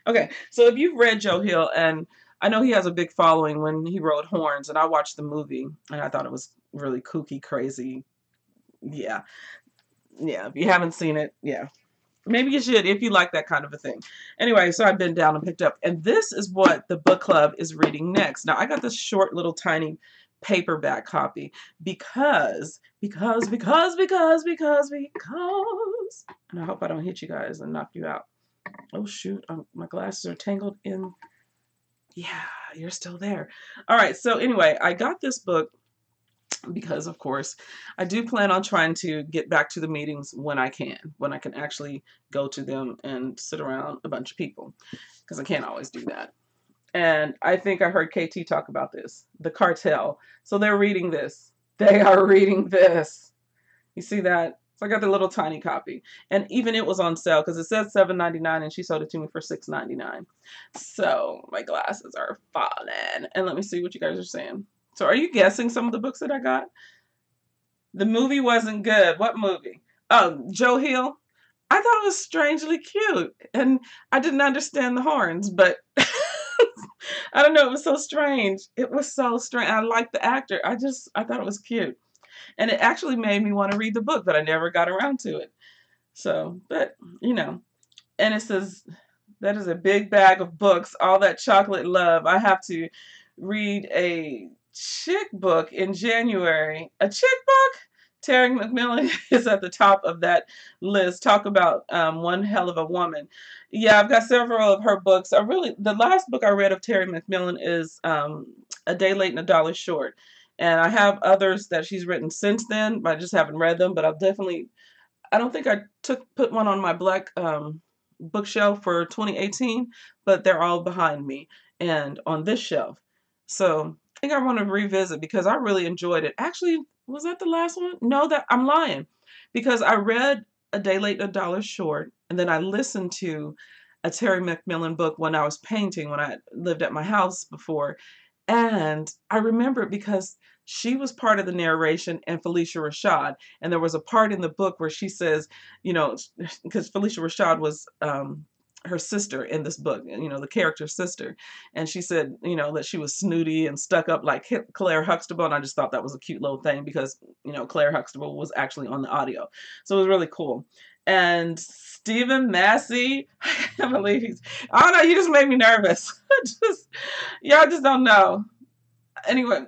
Okay, so if you've read Joe Hill, and I know he has a big following when he wrote Horns, and I watched the movie, and I thought it was really kooky, crazy. Yeah. Yeah, if you haven't seen it, yeah. Maybe you should if you like that kind of a thing. Anyway, so I've been down and picked up. And this is what the book club is reading next. Now, I got this short little tiny paperback copy because, and I hope I don't hit you guys and knock you out. Oh, shoot. My glasses are tangled in. Yeah, you're still there. All right. So anyway, I got this book because, of course, I do plan on trying to get back to the meetings when I can actually go to them and sit around a bunch of people, because I can't always do that. And I think I heard KT talk about this, the cartel. So they're reading this. They are reading this. You see that? So I got the little tiny copy. And even it was on sale because it says $7.99 and she sold it to me for $6.99. So my glasses are falling. And let me see what you guys are saying. So are you guessing some of the books that I got? The movie wasn't good. What movie? Oh, Joe Hill. I thought it was strangely cute. And I didn't understand the horns, but I don't know. It was so strange. It was so strange. I liked the actor. I thought it was cute. And it actually made me want to read the book, but I never got around to it. So, but, you know. And it says, that is a big bag of books, all that chocolate love. I have to read a chick book in January. A chick book? Terry McMillan is at the top of that list. Talk about one hell of a woman. Yeah, I've got several of her books. The last book I read of Terry McMillan is A Day Late and a Dollar Short. And I have others that she's written since then, but I just haven't read them. But I don't think I put one on my black bookshelf for 2018, but they're all behind me and on this shelf. So I think I want to revisit because I really enjoyed it. Actually, was that the last one? No, I'm lying, because I read A Day Late and a Dollar Short, and then I listened to a Terry McMillan book when I was painting, when I lived at my house before. And I remember it because she was part of the narration and Felicia Rashad. And there was a part in the book where she says, you know, because Felicia Rashad was her sister in this book, you know, the character's sister. And she said, you know, that she was snooty and stuck up like Claire Huxtable. And I just thought that was a cute little thing because, you know, Claire Huxtable was actually on the audio. So it was really cool. And Stephen Massey, I can't believe I don't know, you just made me nervous. Y'all just don't know. Anyway,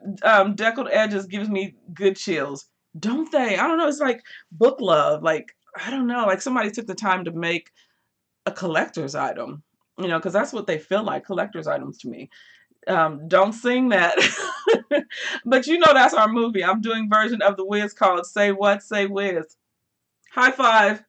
Deckled Edges gives me good chills. Don't they? I don't know, it's like book love. Like, I don't know, like somebody took the time to make a collector's item, you know, because that's what they feel like, collector's items to me. Don't sing that. But you know that's our movie. I'm doing version of The Wiz called Say What, Say Wiz. High five.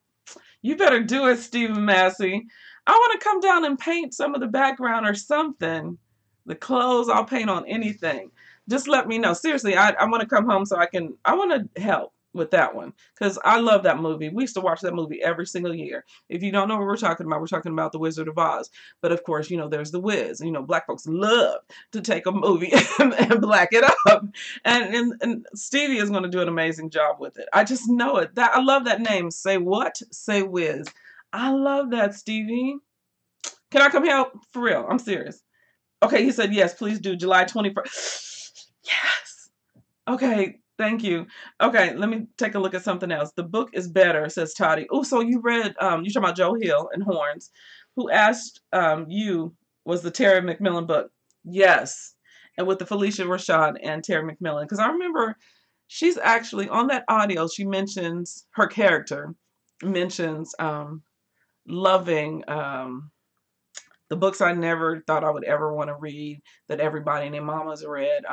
You better do it, Stephen Massey. I want to come down and paint some of the background or something. The clothes, I'll paint on anything. Just let me know. Seriously, I want to come home so I want to help with that one. Because I love that movie. We used to watch that movie every single year. If you don't know what we're talking about The Wizard of Oz. But of course, you know, there's The Wiz. You know, black folks love to take a movie and black it up. And Stevie is going to do an amazing job with it. I just know it. I love that name. Say What? Say Wiz. I love that, Stevie. Can I come help? For real. I'm serious. Okay, he said, yes, please do. July 21st. Yes. Okay, thank you. Okay, let me take a look at something else. The book is better, says Tati. Oh, so you read, you're talking about Joe Hill and Horns. Who asked you, was the Terry McMillan book? Yes. And with the Felicia Rashad and Terry McMillan. Because I remember she's actually, on that audio, she mentions, her character mentions loving the books I never thought I would ever want to read that everybody and their mamas read.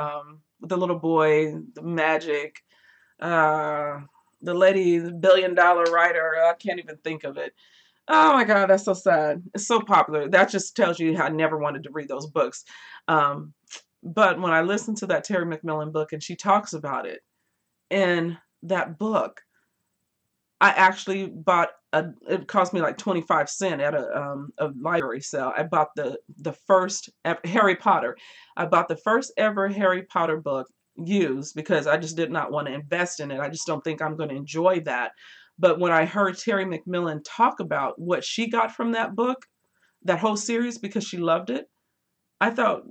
The little boy, the magic, the lady, the $1 billion writer. I can't even think of it. Oh my God, that's so sad. It's so popular. That just tells you how I never wanted to read those books. But when I listened to that Terry McMillan book and she talks about it in that book, I actually bought it cost me like 25 cents at a library sale. I bought the first Harry Potter. I bought the first ever Harry Potter book used because I just did not want to invest in it. I just don't think I'm going to enjoy that. But when I heard Terry McMillan talk about what she got from that book, that whole series, because she loved it, I thought,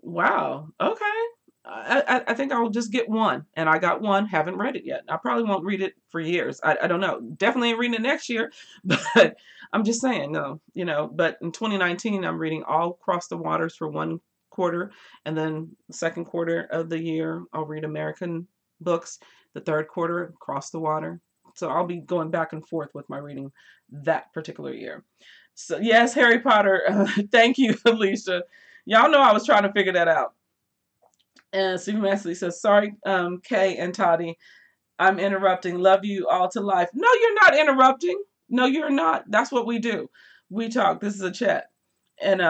wow, okay. I think I will just get one, and I got one. Haven't read it yet. I probably won't read it for years. I don't know. Definitely ain't reading it next year, but I'm just saying no. You know, but in 2019, I'm reading All Across the Waters for one quarter, and then the second quarter of the year, I'll read American books. The third quarter, Across the Water. So I'll be going back and forth with my reading that particular year. So yes, Harry Potter. Thank you, Alicia. Y'all know I was trying to figure that out. And Stephen Messley says, sorry, Kay and Tati, I'm interrupting. Love you all to life. No, you're not interrupting. No, you're not. That's what we do. We talk. This is a chat. And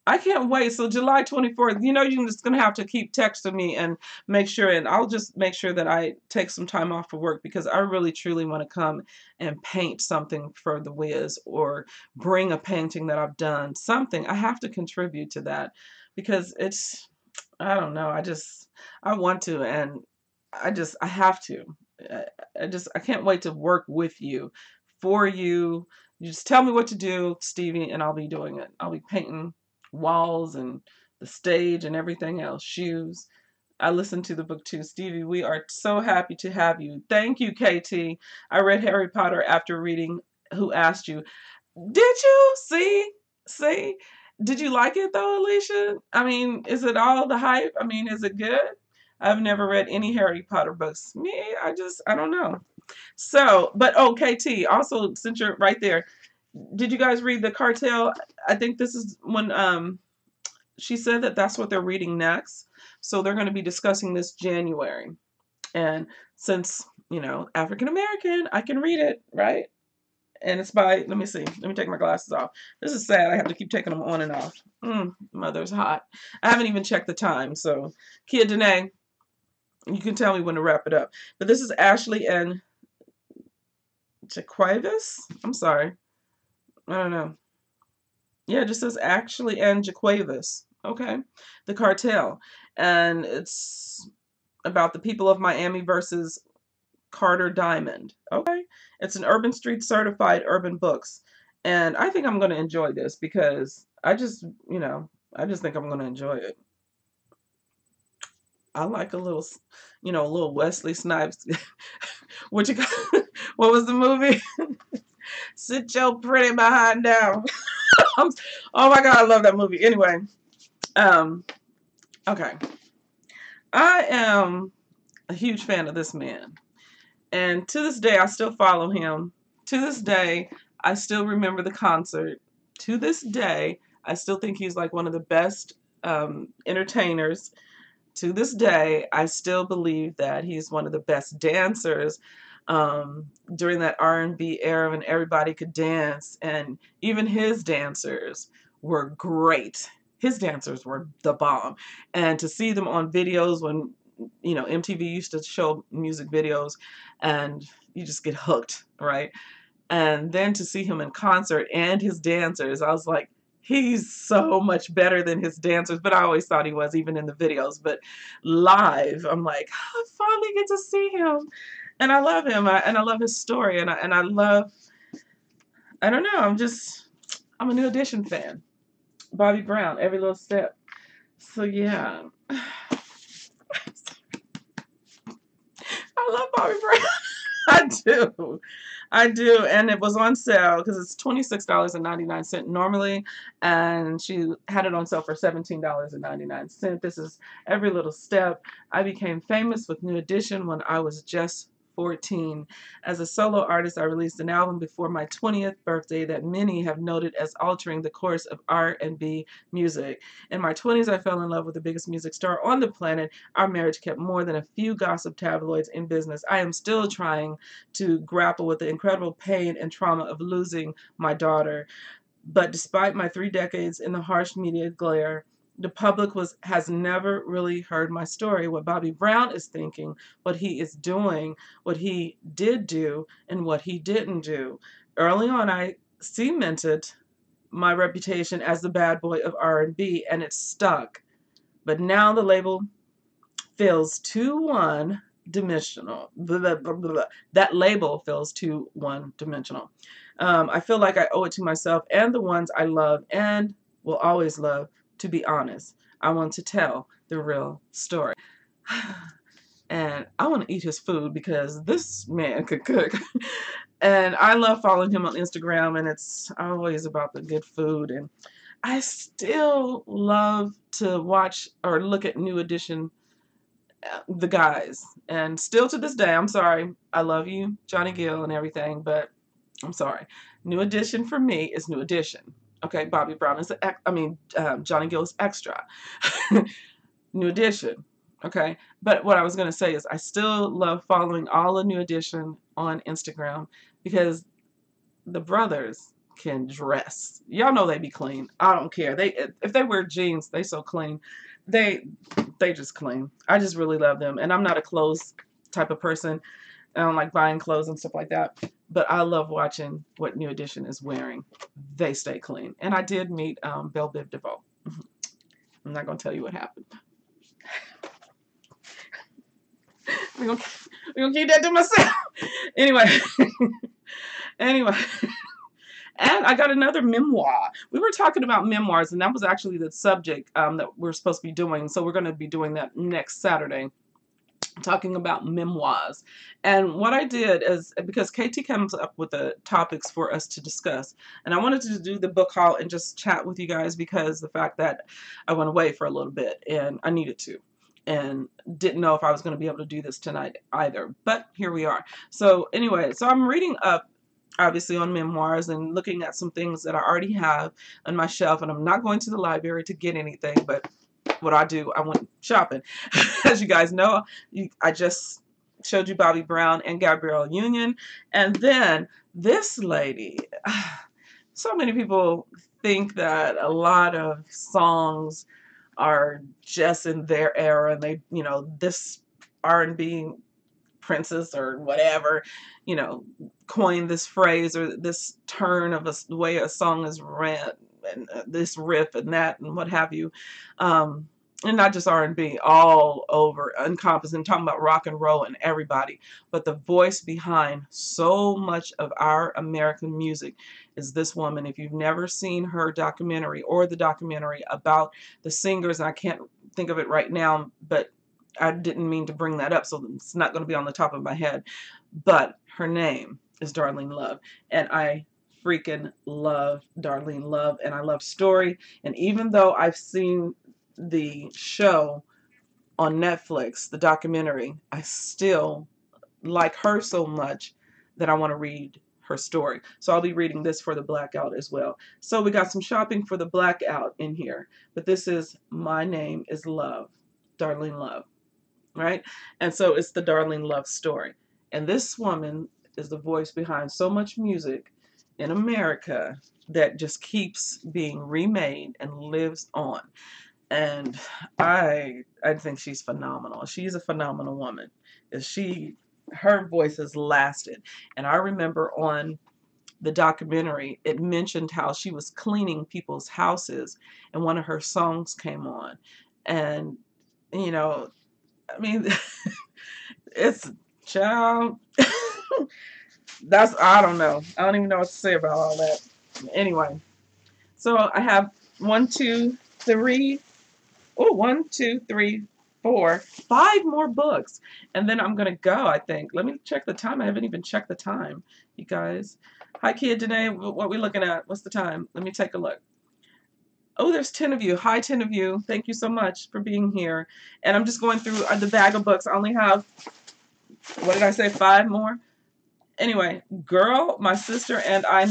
I can't wait. So July 24th, you know, you're just going to have to keep texting me and make sure. And I'll just make sure that I take some time off for work because I really, truly want to come and paint something for the Wiz or bring a painting that I've done. Something. I have to contribute to that because it's, I don't know. I want to, and I have to. I, I can't wait to work with you, for you. You just tell me what to do, Stevie, and I'll be doing it. I'll be painting walls and the stage and everything else, shoes. I listened to the book too, Stevie. We are so happy to have you. Thank you, KT. I read Harry Potter after reading Who Asked You. Did you see? See? Did you like it though, Alicia? I mean, is it all the hype? I mean, is it good? I've never read any Harry Potter books. Me, I don't know. So, but oh, KT, also since you're right there, did you guys read The Cartel? I think this is when she said that that's what they're reading next. So they're going to be discussing this January. And since, you know, African American, I can read it, right? And it's by, let me see, let me take my glasses off. This is sad. I have to keep taking them on and off. Mother's hot. I haven't even checked the time. So, Kia Denae, you can tell me when to wrap it up. But this is Ashley and Jaquavis. I'm sorry. I don't know. Yeah, it just says Ashley and Jaquavis. Okay. The Cartel. And it's about the people of Miami versus Carter Diamond. Okay. It's an Urban Street certified urban books. And I think I'm going to enjoy this because I just, you know, I just think I'm going to enjoy it. I like a little, you know, a little Wesley Snipes. What you got? What was the movie? Sit your pretty behind down. Oh my God, I love that movie. Anyway, okay. I am a huge fan of this man. And to this day, I still follow him. To this day, I still remember the concert. To this day, I still think he's like one of the best entertainers. To this day, I still believe that he's one of the best dancers during that R&B era when everybody could dance. And even his dancers were great. His dancers were the bomb. And to see them on videos when, you know, MTV used to show music videos and you just get hooked, right? And then to see him in concert and his dancers, I was like, he's so much better than his dancers, but I always thought he was, even in the videos. But live, I'm like, I finally get to see him. And I love him, and I love his story, and I love, I don't know, I'm a New Edition fan. Bobby Brown, Every Little Step. So yeah. I love Bobby Brown. I do. I do. And it was on sale because it's $26.99 normally. And she had it on sale for $17.99. This is Every Little Step. I became famous with New Edition when I was just 14. As a solo artist, I released an album before my 20th birthday that many have noted as altering the course of R&B music. In my 20s, I fell in love with the biggest music star on the planet. Our marriage kept more than a few gossip tabloids in business. I am still trying to grapple with the incredible pain and trauma of losing my daughter. But despite my 3 decades in the harsh media glare, the public has never really heard my story, what Bobby Brown is thinking, what he is doing, what he did do, and what he didn't do. Early on, I cemented my reputation as the bad boy of R&B, and it stuck. But now the label feels too one-dimensional. That label feels too one-dimensional. I feel like I owe it to myself and the ones I love and will always love to be honest. I want to tell the real story. And I want to eat his food because this man could cook. And I love following him on Instagram, and it's always about the good food. And I still love to watch or look at New Edition, the guys. And still to this day, I'm sorry, I love you, Johnny Gill and everything, but I'm sorry. New Edition for me is New Edition. Okay, Bobby Brown is Johnny Gill is extra. New Edition. Okay, but what I was going to say is I still love following all the New Edition on Instagram because the brothers can dress. Y'all know they be clean. I don't care. If they wear jeans, they so clean. They just clean. I just really love them. And I'm not a clothes type of person. I don't like buying clothes and stuff like that. But I love watching what New Edition is wearing. They stay clean. And I did meet Belle Biv DeVoe. I'm not going to tell you what happened. We're gonna keep that to myself. Anyway. Anyway. And I got another memoir. We were talking about memoirs, and that was actually the subject that we're supposed to be doing. So we're going to be doing that next Saturday, talking about memoirs. And what I did is, because KT comes up with the topics for us to discuss, and I wanted to do the book haul and just chat with you guys because the fact that I went away for a little bit, and I needed to. And didn't know if I was going to be able to do this tonight either. But here we are. So anyway, so I'm reading up obviously on memoirs and looking at some things that I already have on my shelf, and I'm not going to the library to get anything, but what I do, I went shopping. As you guys know, I just showed you Bobby Brown and Gabrielle Union, and then this lady. So many people think that a lot of songs are just in their era, and they, this R&B princess or whatever, coined this phrase or this turn of the way a song is ran, and this riff and that and what have you, and not just R&B, all over, encompassing, talking about rock and roll and everybody. But the voice behind so much of our American music is this woman. If you've never seen her documentary or the documentary about the singers, and I can't think of it right now, but I didn't mean to bring that up, so it's not going to be on the top of my head. But her name is Darlene Love, and I freaking love Darlene Love, and I love Story. And even though I've seen the show on Netflix, the documentary, I still like her so much that I want to read her story. So I'll be reading this for the blackout as well. So we got some shopping for the blackout in here, but this is My Name is Love, Darlene Love. Right? And so it's the Darlene Love story. And this woman is the voice behind so much music in America that just keeps being remade and lives on. And I think she's phenomenal. She's a phenomenal woman. Her voice has lasted. And I remember on the documentary, it mentioned how she was cleaning people's houses and one of her songs came on. And, I mean, it's, child, I don't know. I don't even know what to say about all that. Anyway, so I have 1, 2, 3, 4, 5 more books. And then I'm going to go, I think. Let me check the time. I haven't even checked the time, you guys. Hi, Kia Denae. What are we looking at? What's the time? Let me take a look. Oh, there's 10 of you. Hi, 10 of you. Thank you so much for being here. And I'm just going through the bag of books. I only have, what did I say, 5 more? Anyway, girl, my sister and I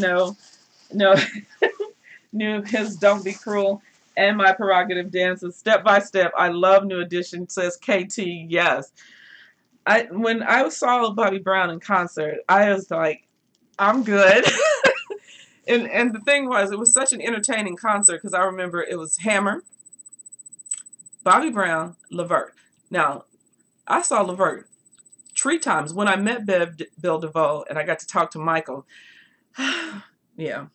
knew his Don't Be Cruel and My Prerogative Dances. Step by Step. I love New Edition, says KT. Yes. When I saw Bobby Brown in concert, I was like, I'm good. And the thing was, it was such an entertaining concert because I remember it was Hammer, Bobby Brown, Levert. Now, I saw Levert 3 times. When I met Bill DeVoe and I got to talk to Michael. Yeah.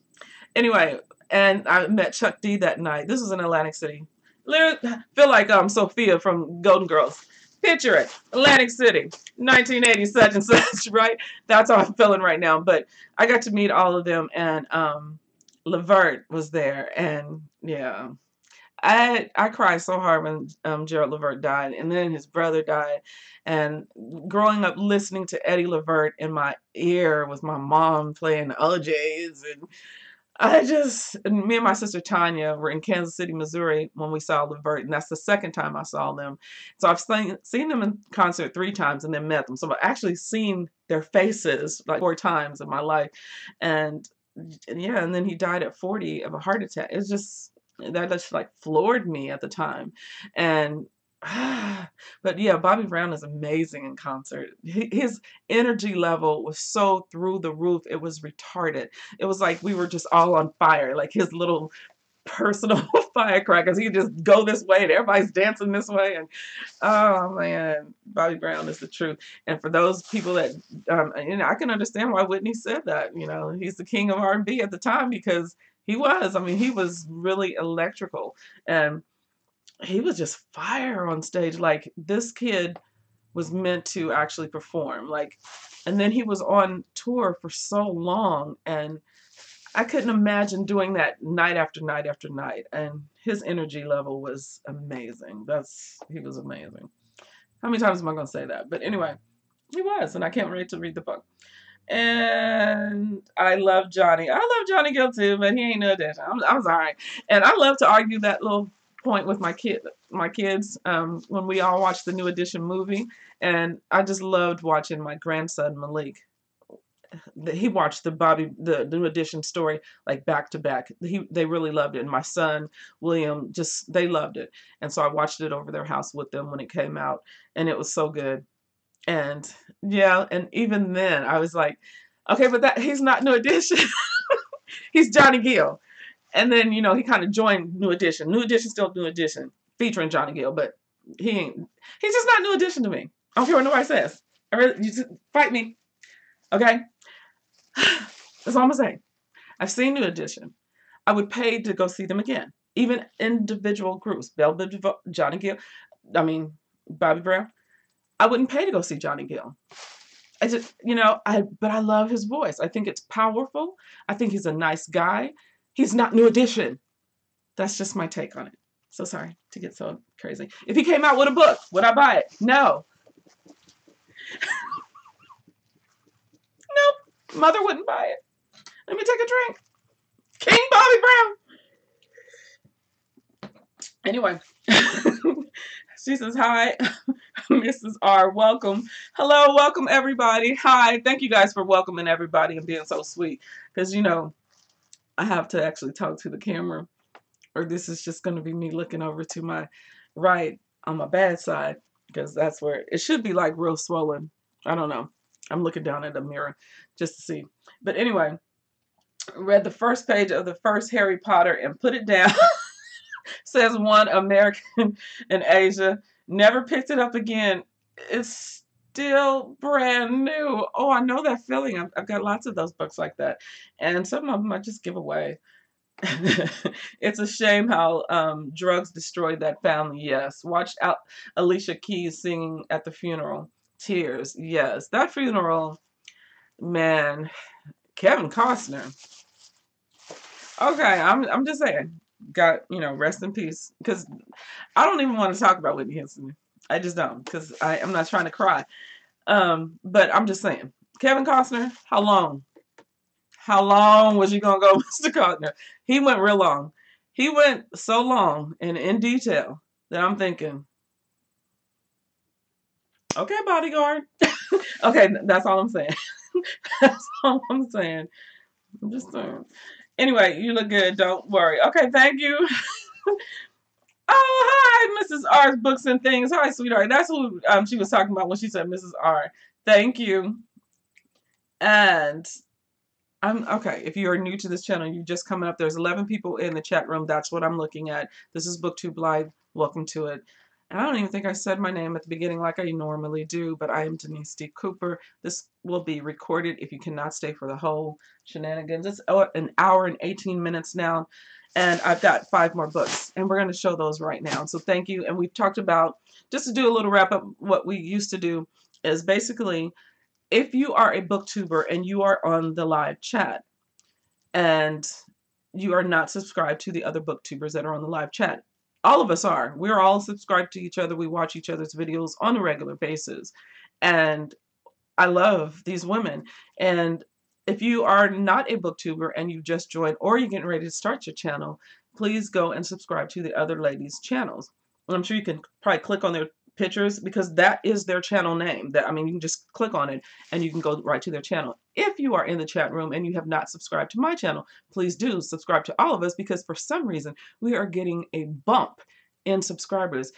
Anyway, and I met Chuck D that night. This was in Atlantic City. Feel like Sophia from Golden Girls. Picture it. Atlantic City, 1980 such and such, right? That's how I'm feeling right now. But I got to meet all of them, and Levert was there, and yeah. I cried so hard when Gerald Levert died, and then his brother died. And growing up listening to Eddie Levert in my ear with my mom playing OJs, and and me and my sister Tanya were in Kansas City, Missouri when we saw Levert, and that's the second time I saw them. So I've seen them in concert 3 times and then met them. So I've actually seen their faces like 4 times in my life. And yeah, and then he died at 40 of a heart attack. It's just, that just like floored me at the time. And but yeah, Bobby Brown is amazing in concert. His energy level was so through the roof. It was retarded. It was like we were just all on fire, like his little personal firecrackers. He could just go this way and everybody's dancing this way. And oh man, Bobby Brown is the truth. And for those people that, I can understand why Whitney said that. He's the king of R&B at the time, because he was. I mean, he was really electrical, and he was just fire on stage. Like, this kid was meant to actually perform. Like, and then he was on tour for so long, and I couldn't imagine doing that night after night after night. And his energy level was amazing. He was amazing. How many times am I going to say that? But anyway, he was, and I can't wait to read the book. And I love Johnny. I love Johnny Gill too, but he ain't no addition. I'm sorry. And I love to argue that little point with my kids when we all watched the New Edition movie. And I just loved watching my grandson Malik. He watched the New Edition story like back to back. They really loved it. And my son William, they loved it. And so I watched it over their house with them when it came out, and it was so good. And yeah, and even then I was like, okay, but he's not New Edition. He's Johnny Gill. And then, he kind of joined New Edition. New Edition still New Edition, featuring Johnny Gill, but he's just not New Edition to me. I don't care what nobody says. You just fight me. Okay? That's all I'm saying. I've seen New Edition. I would pay to go see them again. Even individual groups. Johnny Gill, Bobby Brown. I wouldn't pay to go see Johnny Gill. But I love his voice. I think it's powerful. I think he's a nice guy. He's not New Edition. That's just my take on it. So sorry to get so crazy. If he came out with a book, would I buy it? No. Nope. Mother wouldn't buy it. Let me take a drink. King Bobby Brown. Anyway. She says, hi, Mrs. R. Welcome. Hello, welcome everybody. Hi. Thank you guys for welcoming everybody and being so sweet. Because, I have to actually talk to the camera, or this is just going to be me looking over to my right on my bad side, because that's where it should be like real swollen. I don't know. I'm looking down at the mirror just to see. But anyway, read the first page of the first Harry Potter and put it down. Says one American in Asia. Never picked it up again. It's still brand new. Oh, I know that feeling. I've got lots of those books like that. And some of them I just give away. It's a shame how drugs destroyed that family. Yes. Watched out Alicia Keys singing at the funeral. Tears. Yes. That funeral, man. Kevin Costner. Okay, I'm just saying. Got, rest in peace. Because I don't even want to talk about Whitney Houston. I just don't. Because I'm not trying to cry. But I'm just saying. Kevin Costner, how long? How long was you going to go, Mr. Costner? He went real long. He went so long and in detail that I'm thinking, okay, bodyguard. Okay, that's all I'm saying. That's all I'm saying. I'm just saying. Anyway, you look good. Don't worry. Okay, thank you. Oh, hi, Mrs. R's Books and Things. Hi, sweetheart. That's who she was talking about when she said Mrs. R. Thank you. And okay. If you are new to this channel, you're just coming up. There's 11 people in the chat room. That's what I'm looking at. This is Booktube Live. Welcome to it. And I don't even think I said my name at the beginning like I normally do, but I am Denise D. Cooper. This will be recorded if you cannot stay for the whole shenanigans. It's an hour and 18 minutes now, and I've got 5 more books, and we're going to show those right now. So thank you. And we've talked about, just to do a little wrap up, what we used to do is basically, if you are a booktuber and you are on the live chat, and you are not subscribed to the other booktubers that are on the live chat, All of us are. We're all subscribed to each other. We watch each other's videos on a regular basis. And I love these women. And if you are not a booktuber and you just joined or you're getting ready to start your channel, please go and subscribe to the other ladies' channels. And I'm sure you can probably click on their pictures because that is their channel name. That, I mean, you can just click on it and you can go right to their channel. If you are in the chat room and you have not subscribed to my channel, please do subscribe to all of us because for some reason we are getting a bump in subscribers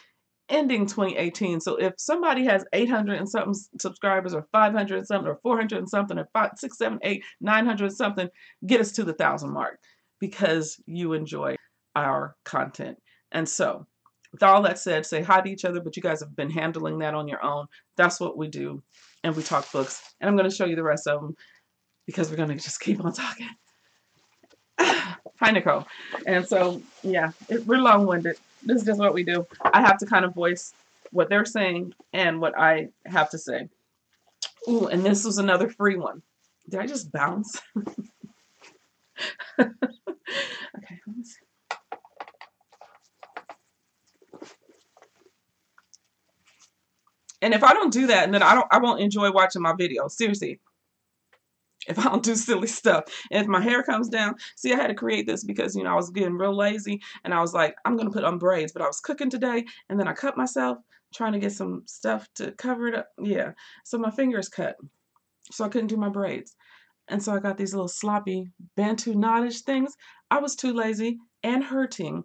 ending 2018. So if somebody has 800 and something subscribers or 500 and something or 400 and something or 5, 6, 7, 8, 900 and something, get us to the 1,000 mark because you enjoy our content. And so with all that said, say hi to each other, but you guys have been handling that on your own. That's what we do. And we talk books. And I'm going to show you the rest of them because we're going to just keep on talking. Hi, Nicole. And so, yeah, we're long-winded. This is just what we do. I have to kind of voice what they're saying and what I have to say. Ooh, and this was another free one. Did I just bounce? Okay, let me see. And if I don't do that, then I won't enjoy watching my video. Seriously. If I don't do silly stuff. And if my hair comes down, see, I had to create this because, you know, I was getting real lazy and I was like, I'm going to put on braids, but I was cooking today and then I cut myself trying to get some stuff to cover it up. Yeah. So my fingers cut. So I couldn't do my braids. And so I got these little sloppy Bantu knottish things. I was too lazy and hurting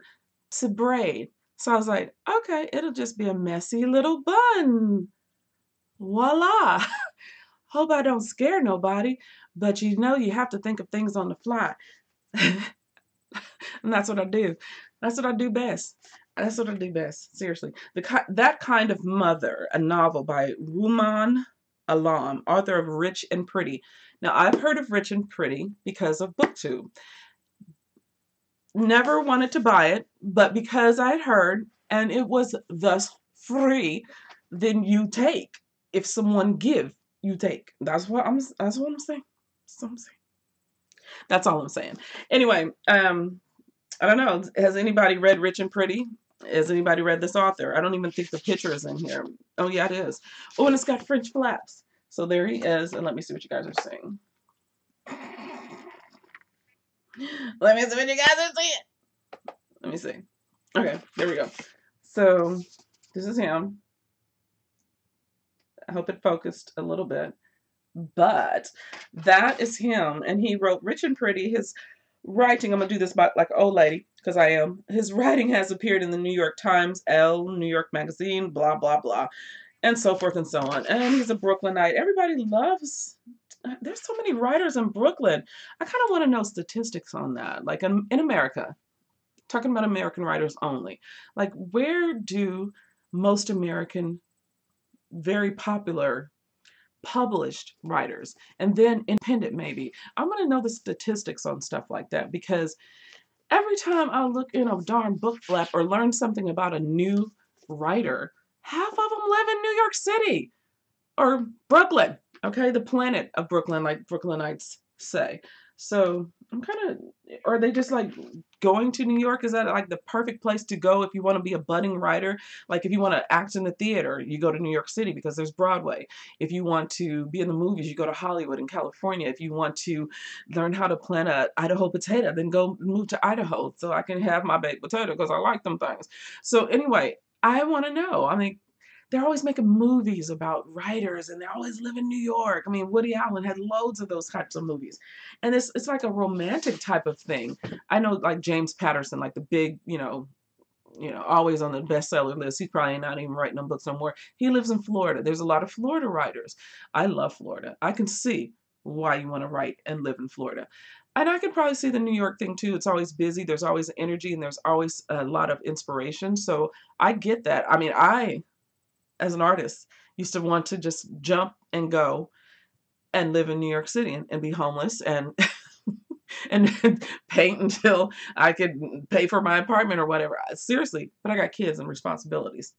to braid. So I was like, okay, it'll just be a messy little bun. Voila. Hope I don't scare nobody, but you know you have to think of things on the fly. And that's what I do. That's what I do best. That's what I do best. Seriously. That Kind of Mother, a novel by Rumaan Alam, author of Rich and Pretty. Now, I've heard of Rich and Pretty because of Booktube. Never wanted to buy it, but because I'd heard and it was thus free, then you take. If someone give, you take. That's what I'm saying. That's what I'm saying. That's all I'm saying. Anyway, I don't know. Has anybody read Rich and Pretty? Has anybody read this author? I don't even think the picture is in here. Oh yeah, it is. Oh, and it's got French flaps. So there he is. And let me see what you guys are saying. Let me see what you guys are saying. Let me see. Okay, there we go. So this is him. I hope it focused a little bit. But that is him. And he wrote Rich and Pretty. His writing, I'm going to do this by, like an old lady, because I am. His writing has appeared in the New York Times, Elle, New York Magazine, blah, blah, blah, and so forth and so on. And he's a Brooklynite. Everybody loves, there's so many writers in Brooklyn. I kind of want to know statistics on that. Like in America, talking about American writers only. Like where do most American, very popular published writers and then independent maybe. I'm going to know the statistics on stuff like that because every time I look in a darn book flap or learn something about a new writer, half of them live in New York City or Brooklyn, okay? The planet of Brooklyn, like Brooklynites say. So I'm kind of, are they just like going to New York? Is that like the perfect place to go if you want to be a budding writer? Like if you want to act in the theater, you go to New York City because there's Broadway. If you want to be in the movies, you go to Hollywood in California. If you want to learn how to plant a Idaho potato, then go move to Idaho so I can have my baked potato because I like them things. So anyway, I want to know. I mean, they're always making movies about writers and they always live in New York. I mean, Woody Allen had loads of those types of movies. And it's like a romantic type of thing. I know like James Patterson, like the big, always on the bestseller list. He's probably not even writing them books no more. He lives in Florida. There's a lot of Florida writers. I love Florida. I can see why you want to write and live in Florida. And I can probably see the New York thing too. It's always busy. There's always energy and there's always a lot of inspiration. So I get that. I mean, as an artist, used to want to just jump and go and live in New York City and be homeless and and paint until I could pay for my apartment or whatever. Seriously, but I got kids and responsibilities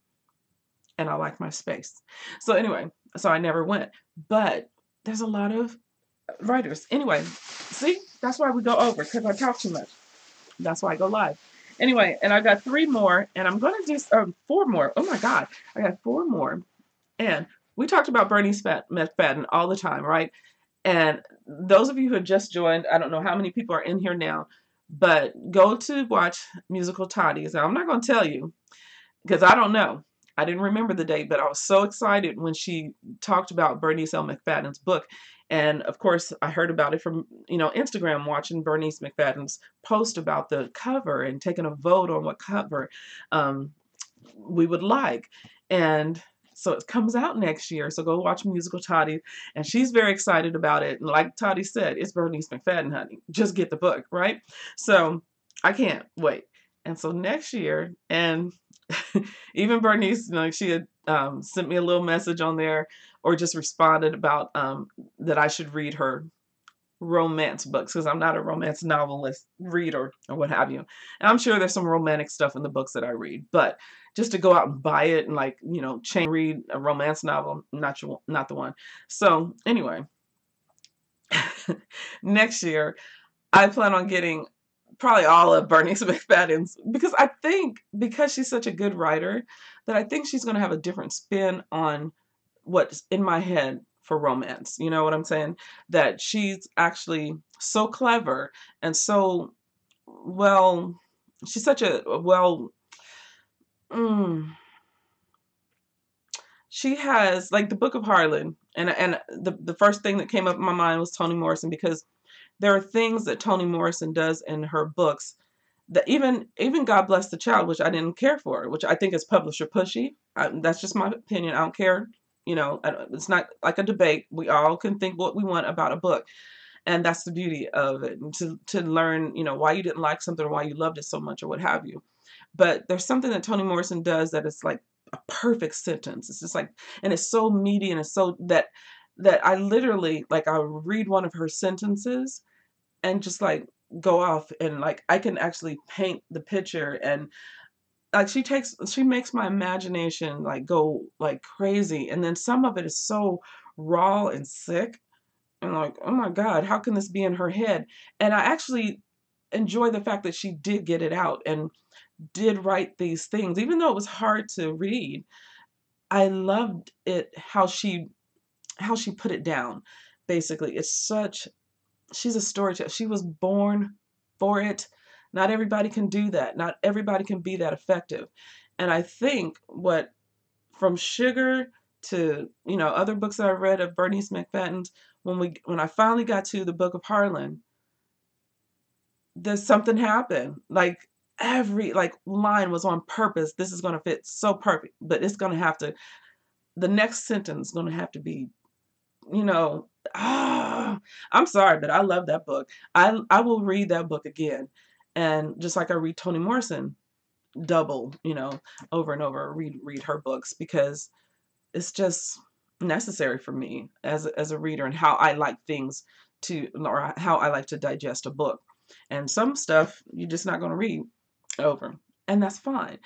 and I like my space. So anyway, so I never went. But there's a lot of writers. Anyway, see, that's why we go over because I talk too much. That's why I go live. Anyway, and I got 3 more, and I'm gonna do 4 more. Oh my God, I got 4 more. And we talked about Bernice McFadden all the time, right? And those of you who have just joined, I don't know how many people are in here now, but go to watch musical Tati. So I'm not going to tell you because I don't know. I didn't remember the date, but I was so excited when she talked about Bernice L. McFadden's book. And of course, I heard about it from, Instagram, watching Bernice McFadden's post about the cover and taking a vote on what cover um, we would like. And so it comes out next year. So go watch Musical Tati. And she's very excited about it. And like Tati said, it's Bernice McFadden, honey. Just get the book, right? So I can't wait. And so next year, and even Bernice, she had sent me a little message on there or just responded about that I should read her romance books because I'm not a romance novelist reader or what have you. And I'm sure there's some romantic stuff in the books that I read, but just to go out and buy it and chain read a romance novel, not the one. So anyway, next year I plan on getting probably all of Bernice McFadden's because I think because she's such a good writer that I think she's going to have a different spin on what's in my head for romance. You know what I'm saying? That she's actually so clever and so well, she's such a well, mm, she has like the Book of Harlan, and the first thing that came up in my mind was Toni Morrison because there are things that Toni Morrison does in her books that even God Bless the Child, which I didn't care for, which I think is publisher pushy. That's just my opinion. I don't care. It's not like a debate. We all can think what we want about a book, and that's the beauty of it. And to learn, why you didn't like something or why you loved it so much or what have you. But there's something that Toni Morrison does that is like a perfect sentence. It's just like, and it's so meaty and it's so that I literally like I read one of her sentences and just like go off and like I can actually paint the picture and like she makes my imagination like go like crazy and then some of it is so raw and sick and like oh my God, how can this be in her head? And I actually enjoy the fact that she did get it out and did write these things even though it was hard to read. I loved it how she put it down. Basically, it's such she's a storyteller. She was born for it. Not everybody can do that. Not everybody can be that effective. And I think what from Sugar to other books that I read of Bernice McFadden's, when I finally got to the Book of Harlan, there's something happened. Like every like line was on purpose. This is going to fit so perfect, but it's going to have to the next sentence is going to have to be you know, I'm sorry, but I love that book. I will read that book again. And just like I read Toni Morrison double, over and over, read her books because it's just necessary for me as a reader and how I like things or how I like to digest a book. And some stuff you're just not going to read over. And that's fine.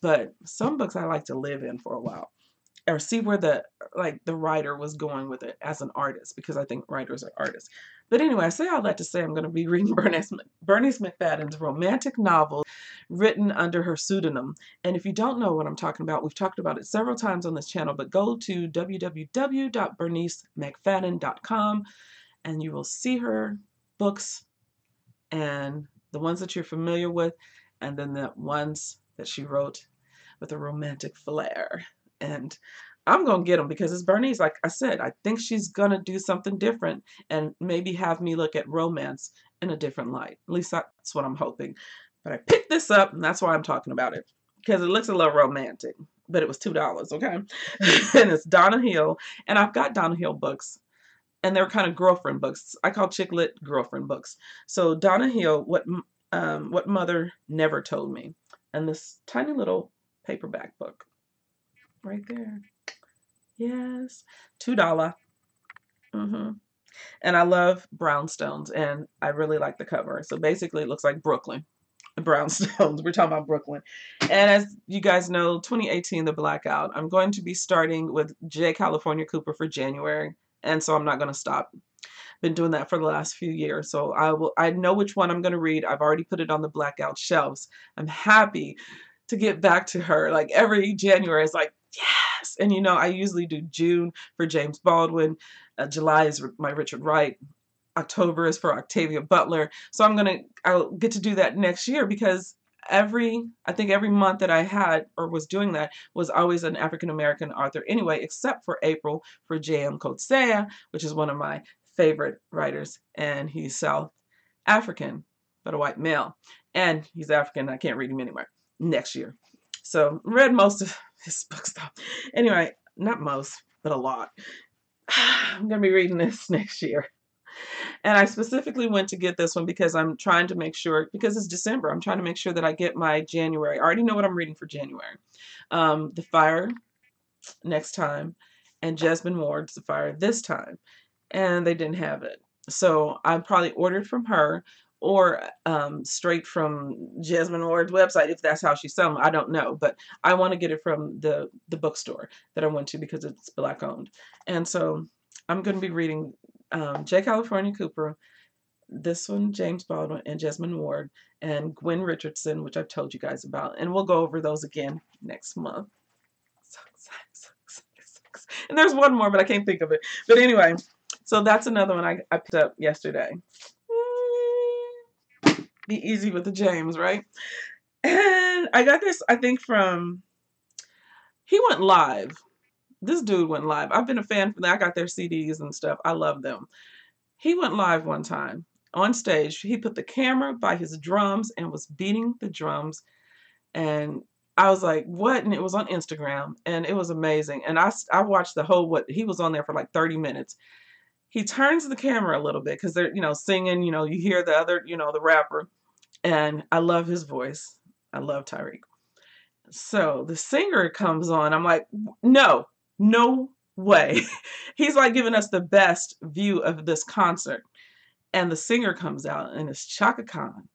But some books I like to live in for a while or see where the writer was going with it as an artist because I think writers are artists. But anyway, I say all that to say I'm going to be reading Bernice McFadden's romantic novel written under her pseudonym. And if you don't know what I'm talking about, we've talked about it several times on this channel, but go to www.bernicemcfadden.com and you will see her books and the ones that you're familiar with and then the ones that she wrote with a romantic flair. And I'm going to get them because it's Bernice. Like I said, I think she's going to do something different and maybe have me look at romance in a different light. At least that's what I'm hoping. But I picked this up and that's why I'm talking about it because it looks a little romantic, but it was $2, okay? And it's Donna Hill. And I've got Donna Hill books and they're kind of girlfriend books. I call chick lit girlfriend books. So Donna Hill, What Mother Never Told Me. And this tiny little paperback book. Right there. Yes. $2. And I love brownstones and I really like the cover. So basically it looks like Brooklyn. Brownstones. We're talking about Brooklyn. And as you guys know, 2018, the blackout. I'm going to be starting with J. California Cooper for January. And so I'm not going to stop. Been doing that for the last few years. So I know which one I'm going to read. I've already put it on the blackout shelves. I'm happy to get back to her. Like every January, it's like, yes. And you know, I usually do June for James Baldwin. July is my Richard Wright. October is for Octavia Butler. So I'll get to do that next year, because I think every month that I had or was doing that was always an African-American author anyway, except for April for J.M. Coetzee, which is one of my favorite writers, and he's South African, but a white male, and he's African. I can't read him anywhere next year. So read most of his books though. Anyway, not most, but a lot. I'm going to be reading this next year. And I specifically went to get this one because I'm trying to make sure, because it's December, I'm trying to make sure that I get my January. I already know what I'm reading for January. The Fire next time, and Jesmyn Ward's The Fire this time. And they didn't have it. So I probably ordered from her, or straight from Jesmyn Ward's website, if that's how she sells them. I don't know. But I want to get it from the bookstore that I went to, because it's Black owned. And so I'm going to be reading J. California Cooper, this one, James Baldwin, and Jesmyn Ward, and Gwen Richardson, which I've told you guys about. And we'll go over those again next month. So excited. And there's one more, but I can't think of it. But anyway, so that's another one I picked up yesterday. Be easy with the James, right? And I got this, I think, he went live. This dude went live. I've been a fan for that. I got their CDs and stuff. I love them. He went live one time on stage. He put the camera by his drums and was beating the drums. And I was like, what? And it was on Instagram, and it was amazing. And I watched the whole, he was on there for like 30 minutes. He turns the camera a little bit because they're, singing, you hear the other, the rapper. And I love his voice. I love Tyreek. So the singer comes on. I'm like, no way. He's like giving us the best view of this concert. And the singer comes out, and it's Chaka Khan.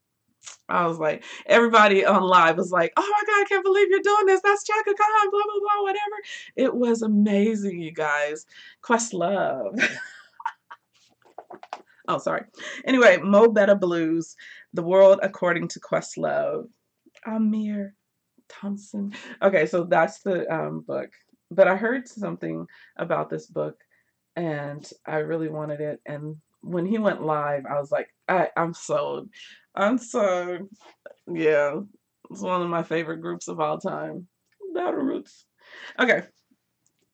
I was like, everybody on live was like, oh my God, I can't believe you're doing this. That's Chaka Khan, blah, blah, blah, whatever. It was amazing, you guys. Questlove. Oh, sorry. Anyway, Mo Better Blues, The World According to Questlove. Amir Thompson. Okay, so that's the book. But I heard something about this book, and I really wanted it. And when he went live, I was like, I'm sold. I'm sold. Yeah, it's one of my favorite groups of all time. Battle Roots. Okay.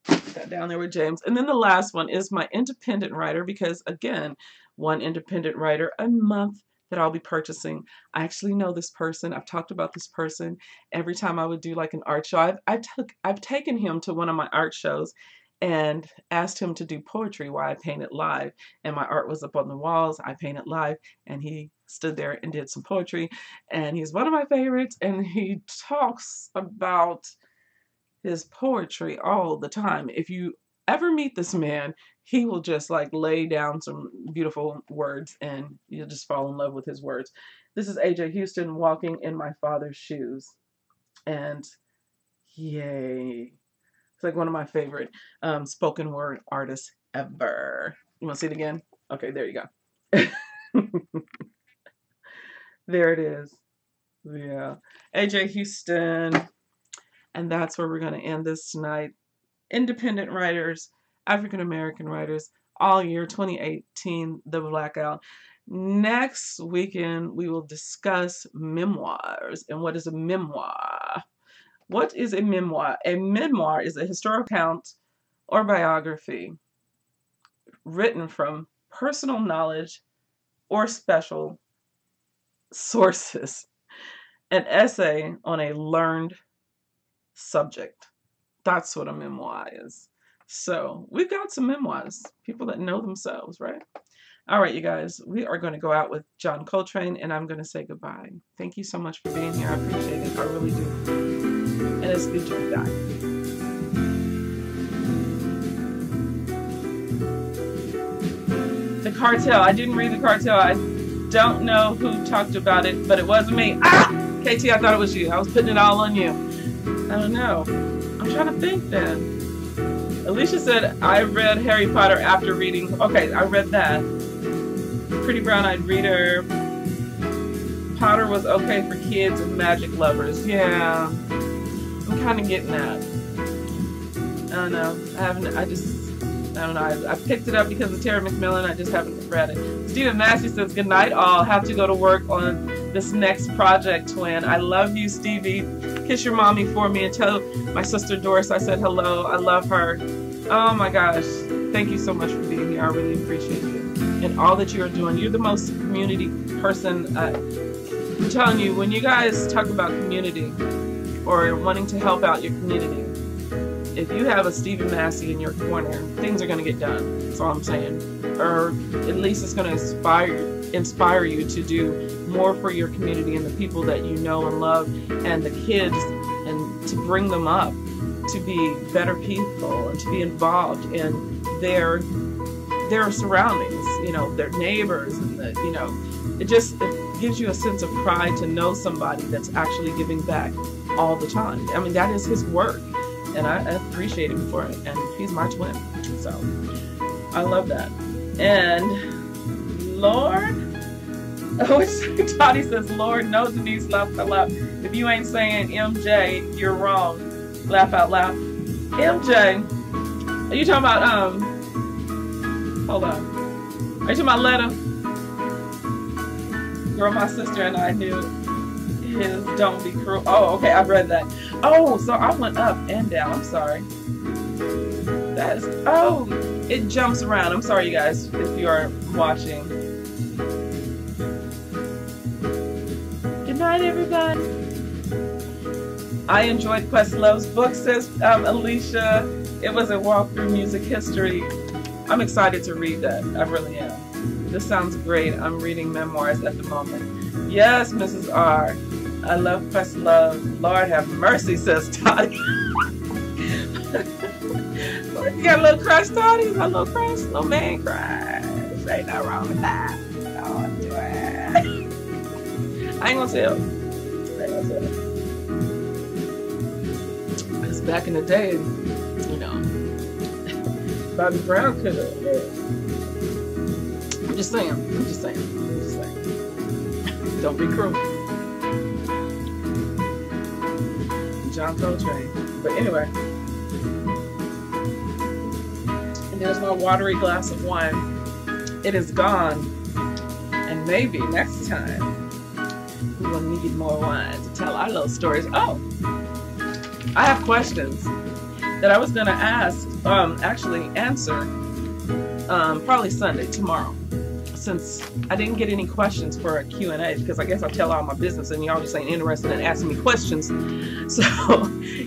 That down there with James. And then the last one is my independent writer, because again, one independent writer a month that I'll be purchasing. I actually know this person. I've talked about this person every time I would do like an art show. I've taken him to one of my art shows and asked him to do poetry while I painted live. And my art was up on the walls. I painted live, and he stood there and did some poetry. And he's one of my favorites. And he talks about his poetry all the time. If you ever meet this man, he will just like lay down some beautiful words, and you'll just fall in love with his words. This is A.J. Houston, Walking in My Father's Shoes. And yay. It's like one of my favorite spoken word artists ever. You want to see it again? Okay, there you go. There it is. Yeah. A.J. Houston. And that's where we're going to end this tonight. Independent writers, African-American writers, all year 2018, the blackout. Next weekend, we will discuss memoirs. And what is a memoir? What is a memoir? A memoir is a historical account or biography written from personal knowledge or special sources. An essay on a learned subject. That's what a memoir is. So we've got some memoirs, people that know themselves, right? All right, you guys, we are going to go out with John Coltrane, and I'm going to say goodbye. Thank you so much for being here. I appreciate it. I really do. And it's good to be back. The Cartel. I didn't read The Cartel. I don't know who talked about it, but it wasn't me. Ah! KT, I thought it was you. I was putting it all on you. I don't know. I'm trying to think then. Alicia said, I read Harry Potter after reading. Okay, I read that. Pretty Brown-Eyed Reader. Powder was okay for kids and magic lovers. Yeah, I'm kind of getting that. I don't know. I don't know. I picked it up because of Terry McMillan. I just haven't read it. Stephen Massey says, good night all. Have to go to work on this next project, twin. I love you, Stevie. Kiss your mommy for me and tell my sister Doris I said hello. I love her. Oh my gosh. Thank you so much for being here. I really appreciate you and all that you are doing. You're the most community person. I'm telling you, when you guys talk about community or wanting to help out your community, if you have a Stephen Massey in your corner, things are going to get done. That's all I'm saying. Or at least it's going to inspire you to do more for your community and the people that you know and love and the kids, and to bring them up to be better people and to be involved in their surroundings, you know, their neighbors, and you know, it gives you a sense of pride to know somebody that's actually giving back all the time. I mean, that is his work. And I appreciate him for it. And he's my twin. So I love that. And Lord, Tati says, Lord, no, Denise, laugh out loud. If you ain't saying MJ, you're wrong. Laugh out loud. MJ, are you talking about, hold on. Are you talking about Letter? Girl, my sister and I knew his Don't Be Cruel. Oh, okay, I've read that. Oh, so I went up and down. I'm sorry. That's, oh, it jumps around. I'm sorry, you guys, if you are watching. Good night, everybody. I enjoyed Questlove's book, says Alicia. It was a walk through music history. I'm excited to read that. I really am. This sounds great. I'm reading memoirs at the moment. Yes, Mrs. R. I love Questlove. Lord have mercy, says Tati. You got a little crush, Tati? You got a little crush? Little man crush. Ain't nothing wrong with that. Don't do it. I ain't gonna tell. Because back in the day, you know, Bobby Brown could have. I'm just saying. I'm just saying. I'm just saying. Don't be cruel. John Coltrane. But anyway. And there's my watery glass of wine. It is gone. And maybe next time we will need more wine to tell our little stories. Oh! I have questions that I was going to ask, actually answer, probably Sunday, tomorrow. Since I didn't get any questions for a Q&A, because I guess I tell all my business and y'all just ain't interested in asking me questions. So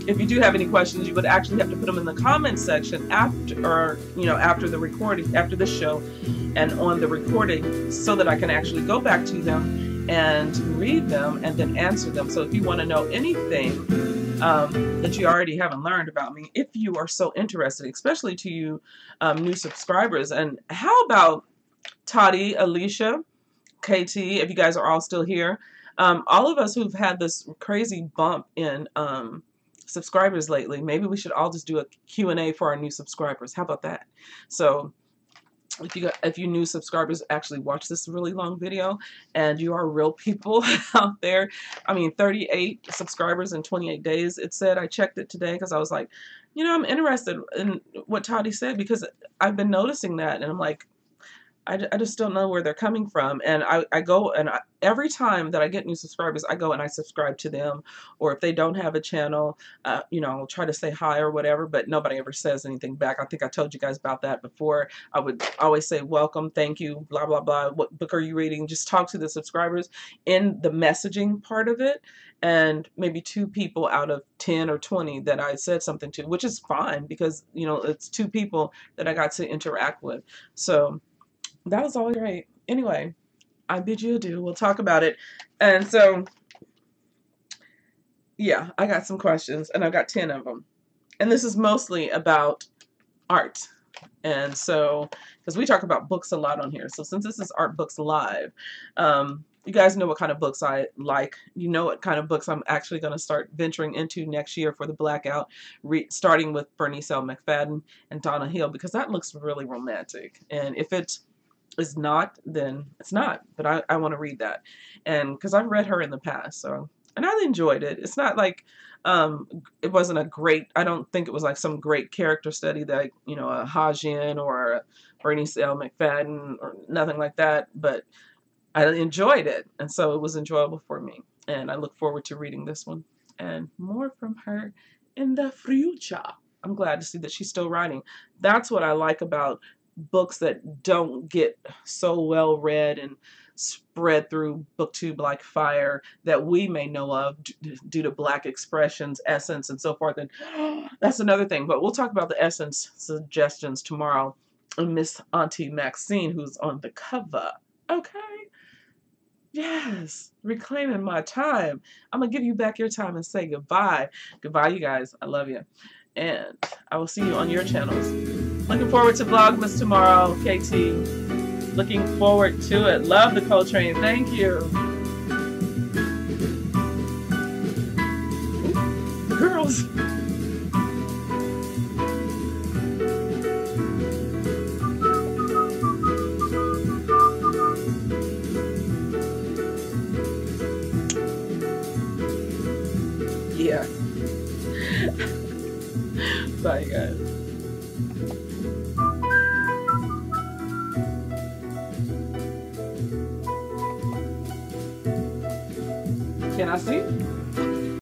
if you do have any questions, you would actually have to put them in the comments section after, or, you know, after the recording, after the show and on the recording, so that I can actually go back to them and read them and then answer them. So if you want to know anything that you already haven't learned about me, if you are so interested, especially to you new subscribers. And how about Tati, Alicia, KT, if you guys are all still here, all of us who've had this crazy bump in subscribers lately, maybe we should all just do a Q&A for our new subscribers. How about that? So if you new subscribers actually watch this really long video and you are real people out there, I mean 38 subscribers in 28 days it said. I checked it today because I was like, you know, I'm interested in what Tati said, because I've been noticing that, and I'm like, I just don't know where they're coming from. And I go and every time that I get new subscribers, I go and I subscribe to them. Or if they don't have a channel, you know, I'll try to say hi or whatever, but nobody ever says anything back. I think I told you guys about that before. I would always say, welcome, thank you, blah, blah, blah. What book are you reading? Just talk to the subscribers in the messaging part of it. And maybe 2 people out of 10 or 20 that I said something to, which is fine, because, you know, it's 2 people that I got to interact with. So that was all great. Anyway, I bid you adieu. We'll talk about it. And so, yeah, I got some questions, and I've got 10 of them. And this is mostly about art. And so, because we talk about books a lot on here. So since this is Art Books Live, you guys know what kind of books I like. You know what kind of books I'm actually going to start venturing into next year for the Blackout, starting with Bernice L. McFadden and Donna Hill, because that looks really romantic. And if it's is not, then it's not. But I want to read that, and because I've read her in the past, so and I enjoyed it. It's not like it wasn't a great. I don't think it was like some great character study that a Hajin or a Bernice L. McFadden or nothing like that. But I enjoyed it, and so it was enjoyable for me. And I look forward to reading this one and more from her in the future. I'm glad to see that she's still writing. That's what I like about books that don't get so well read and spread through Booktube like fire that we may know of due to Black expressions, essence, and so forth. And that's another thing. But we'll talk about the essence suggestions tomorrow. And Miss Auntie Maxine, who's on the cover. Okay. Yes, reclaiming my time. I'm going to give you back your time and say goodbye. Goodbye, you guys. I love you. And I will see you on your channels. Looking forward to Vlogmas tomorrow, KT. Looking forward to it. Love the Coltrane. Thank you. Ooh, girls. Yeah. Bye, guys. Can I see?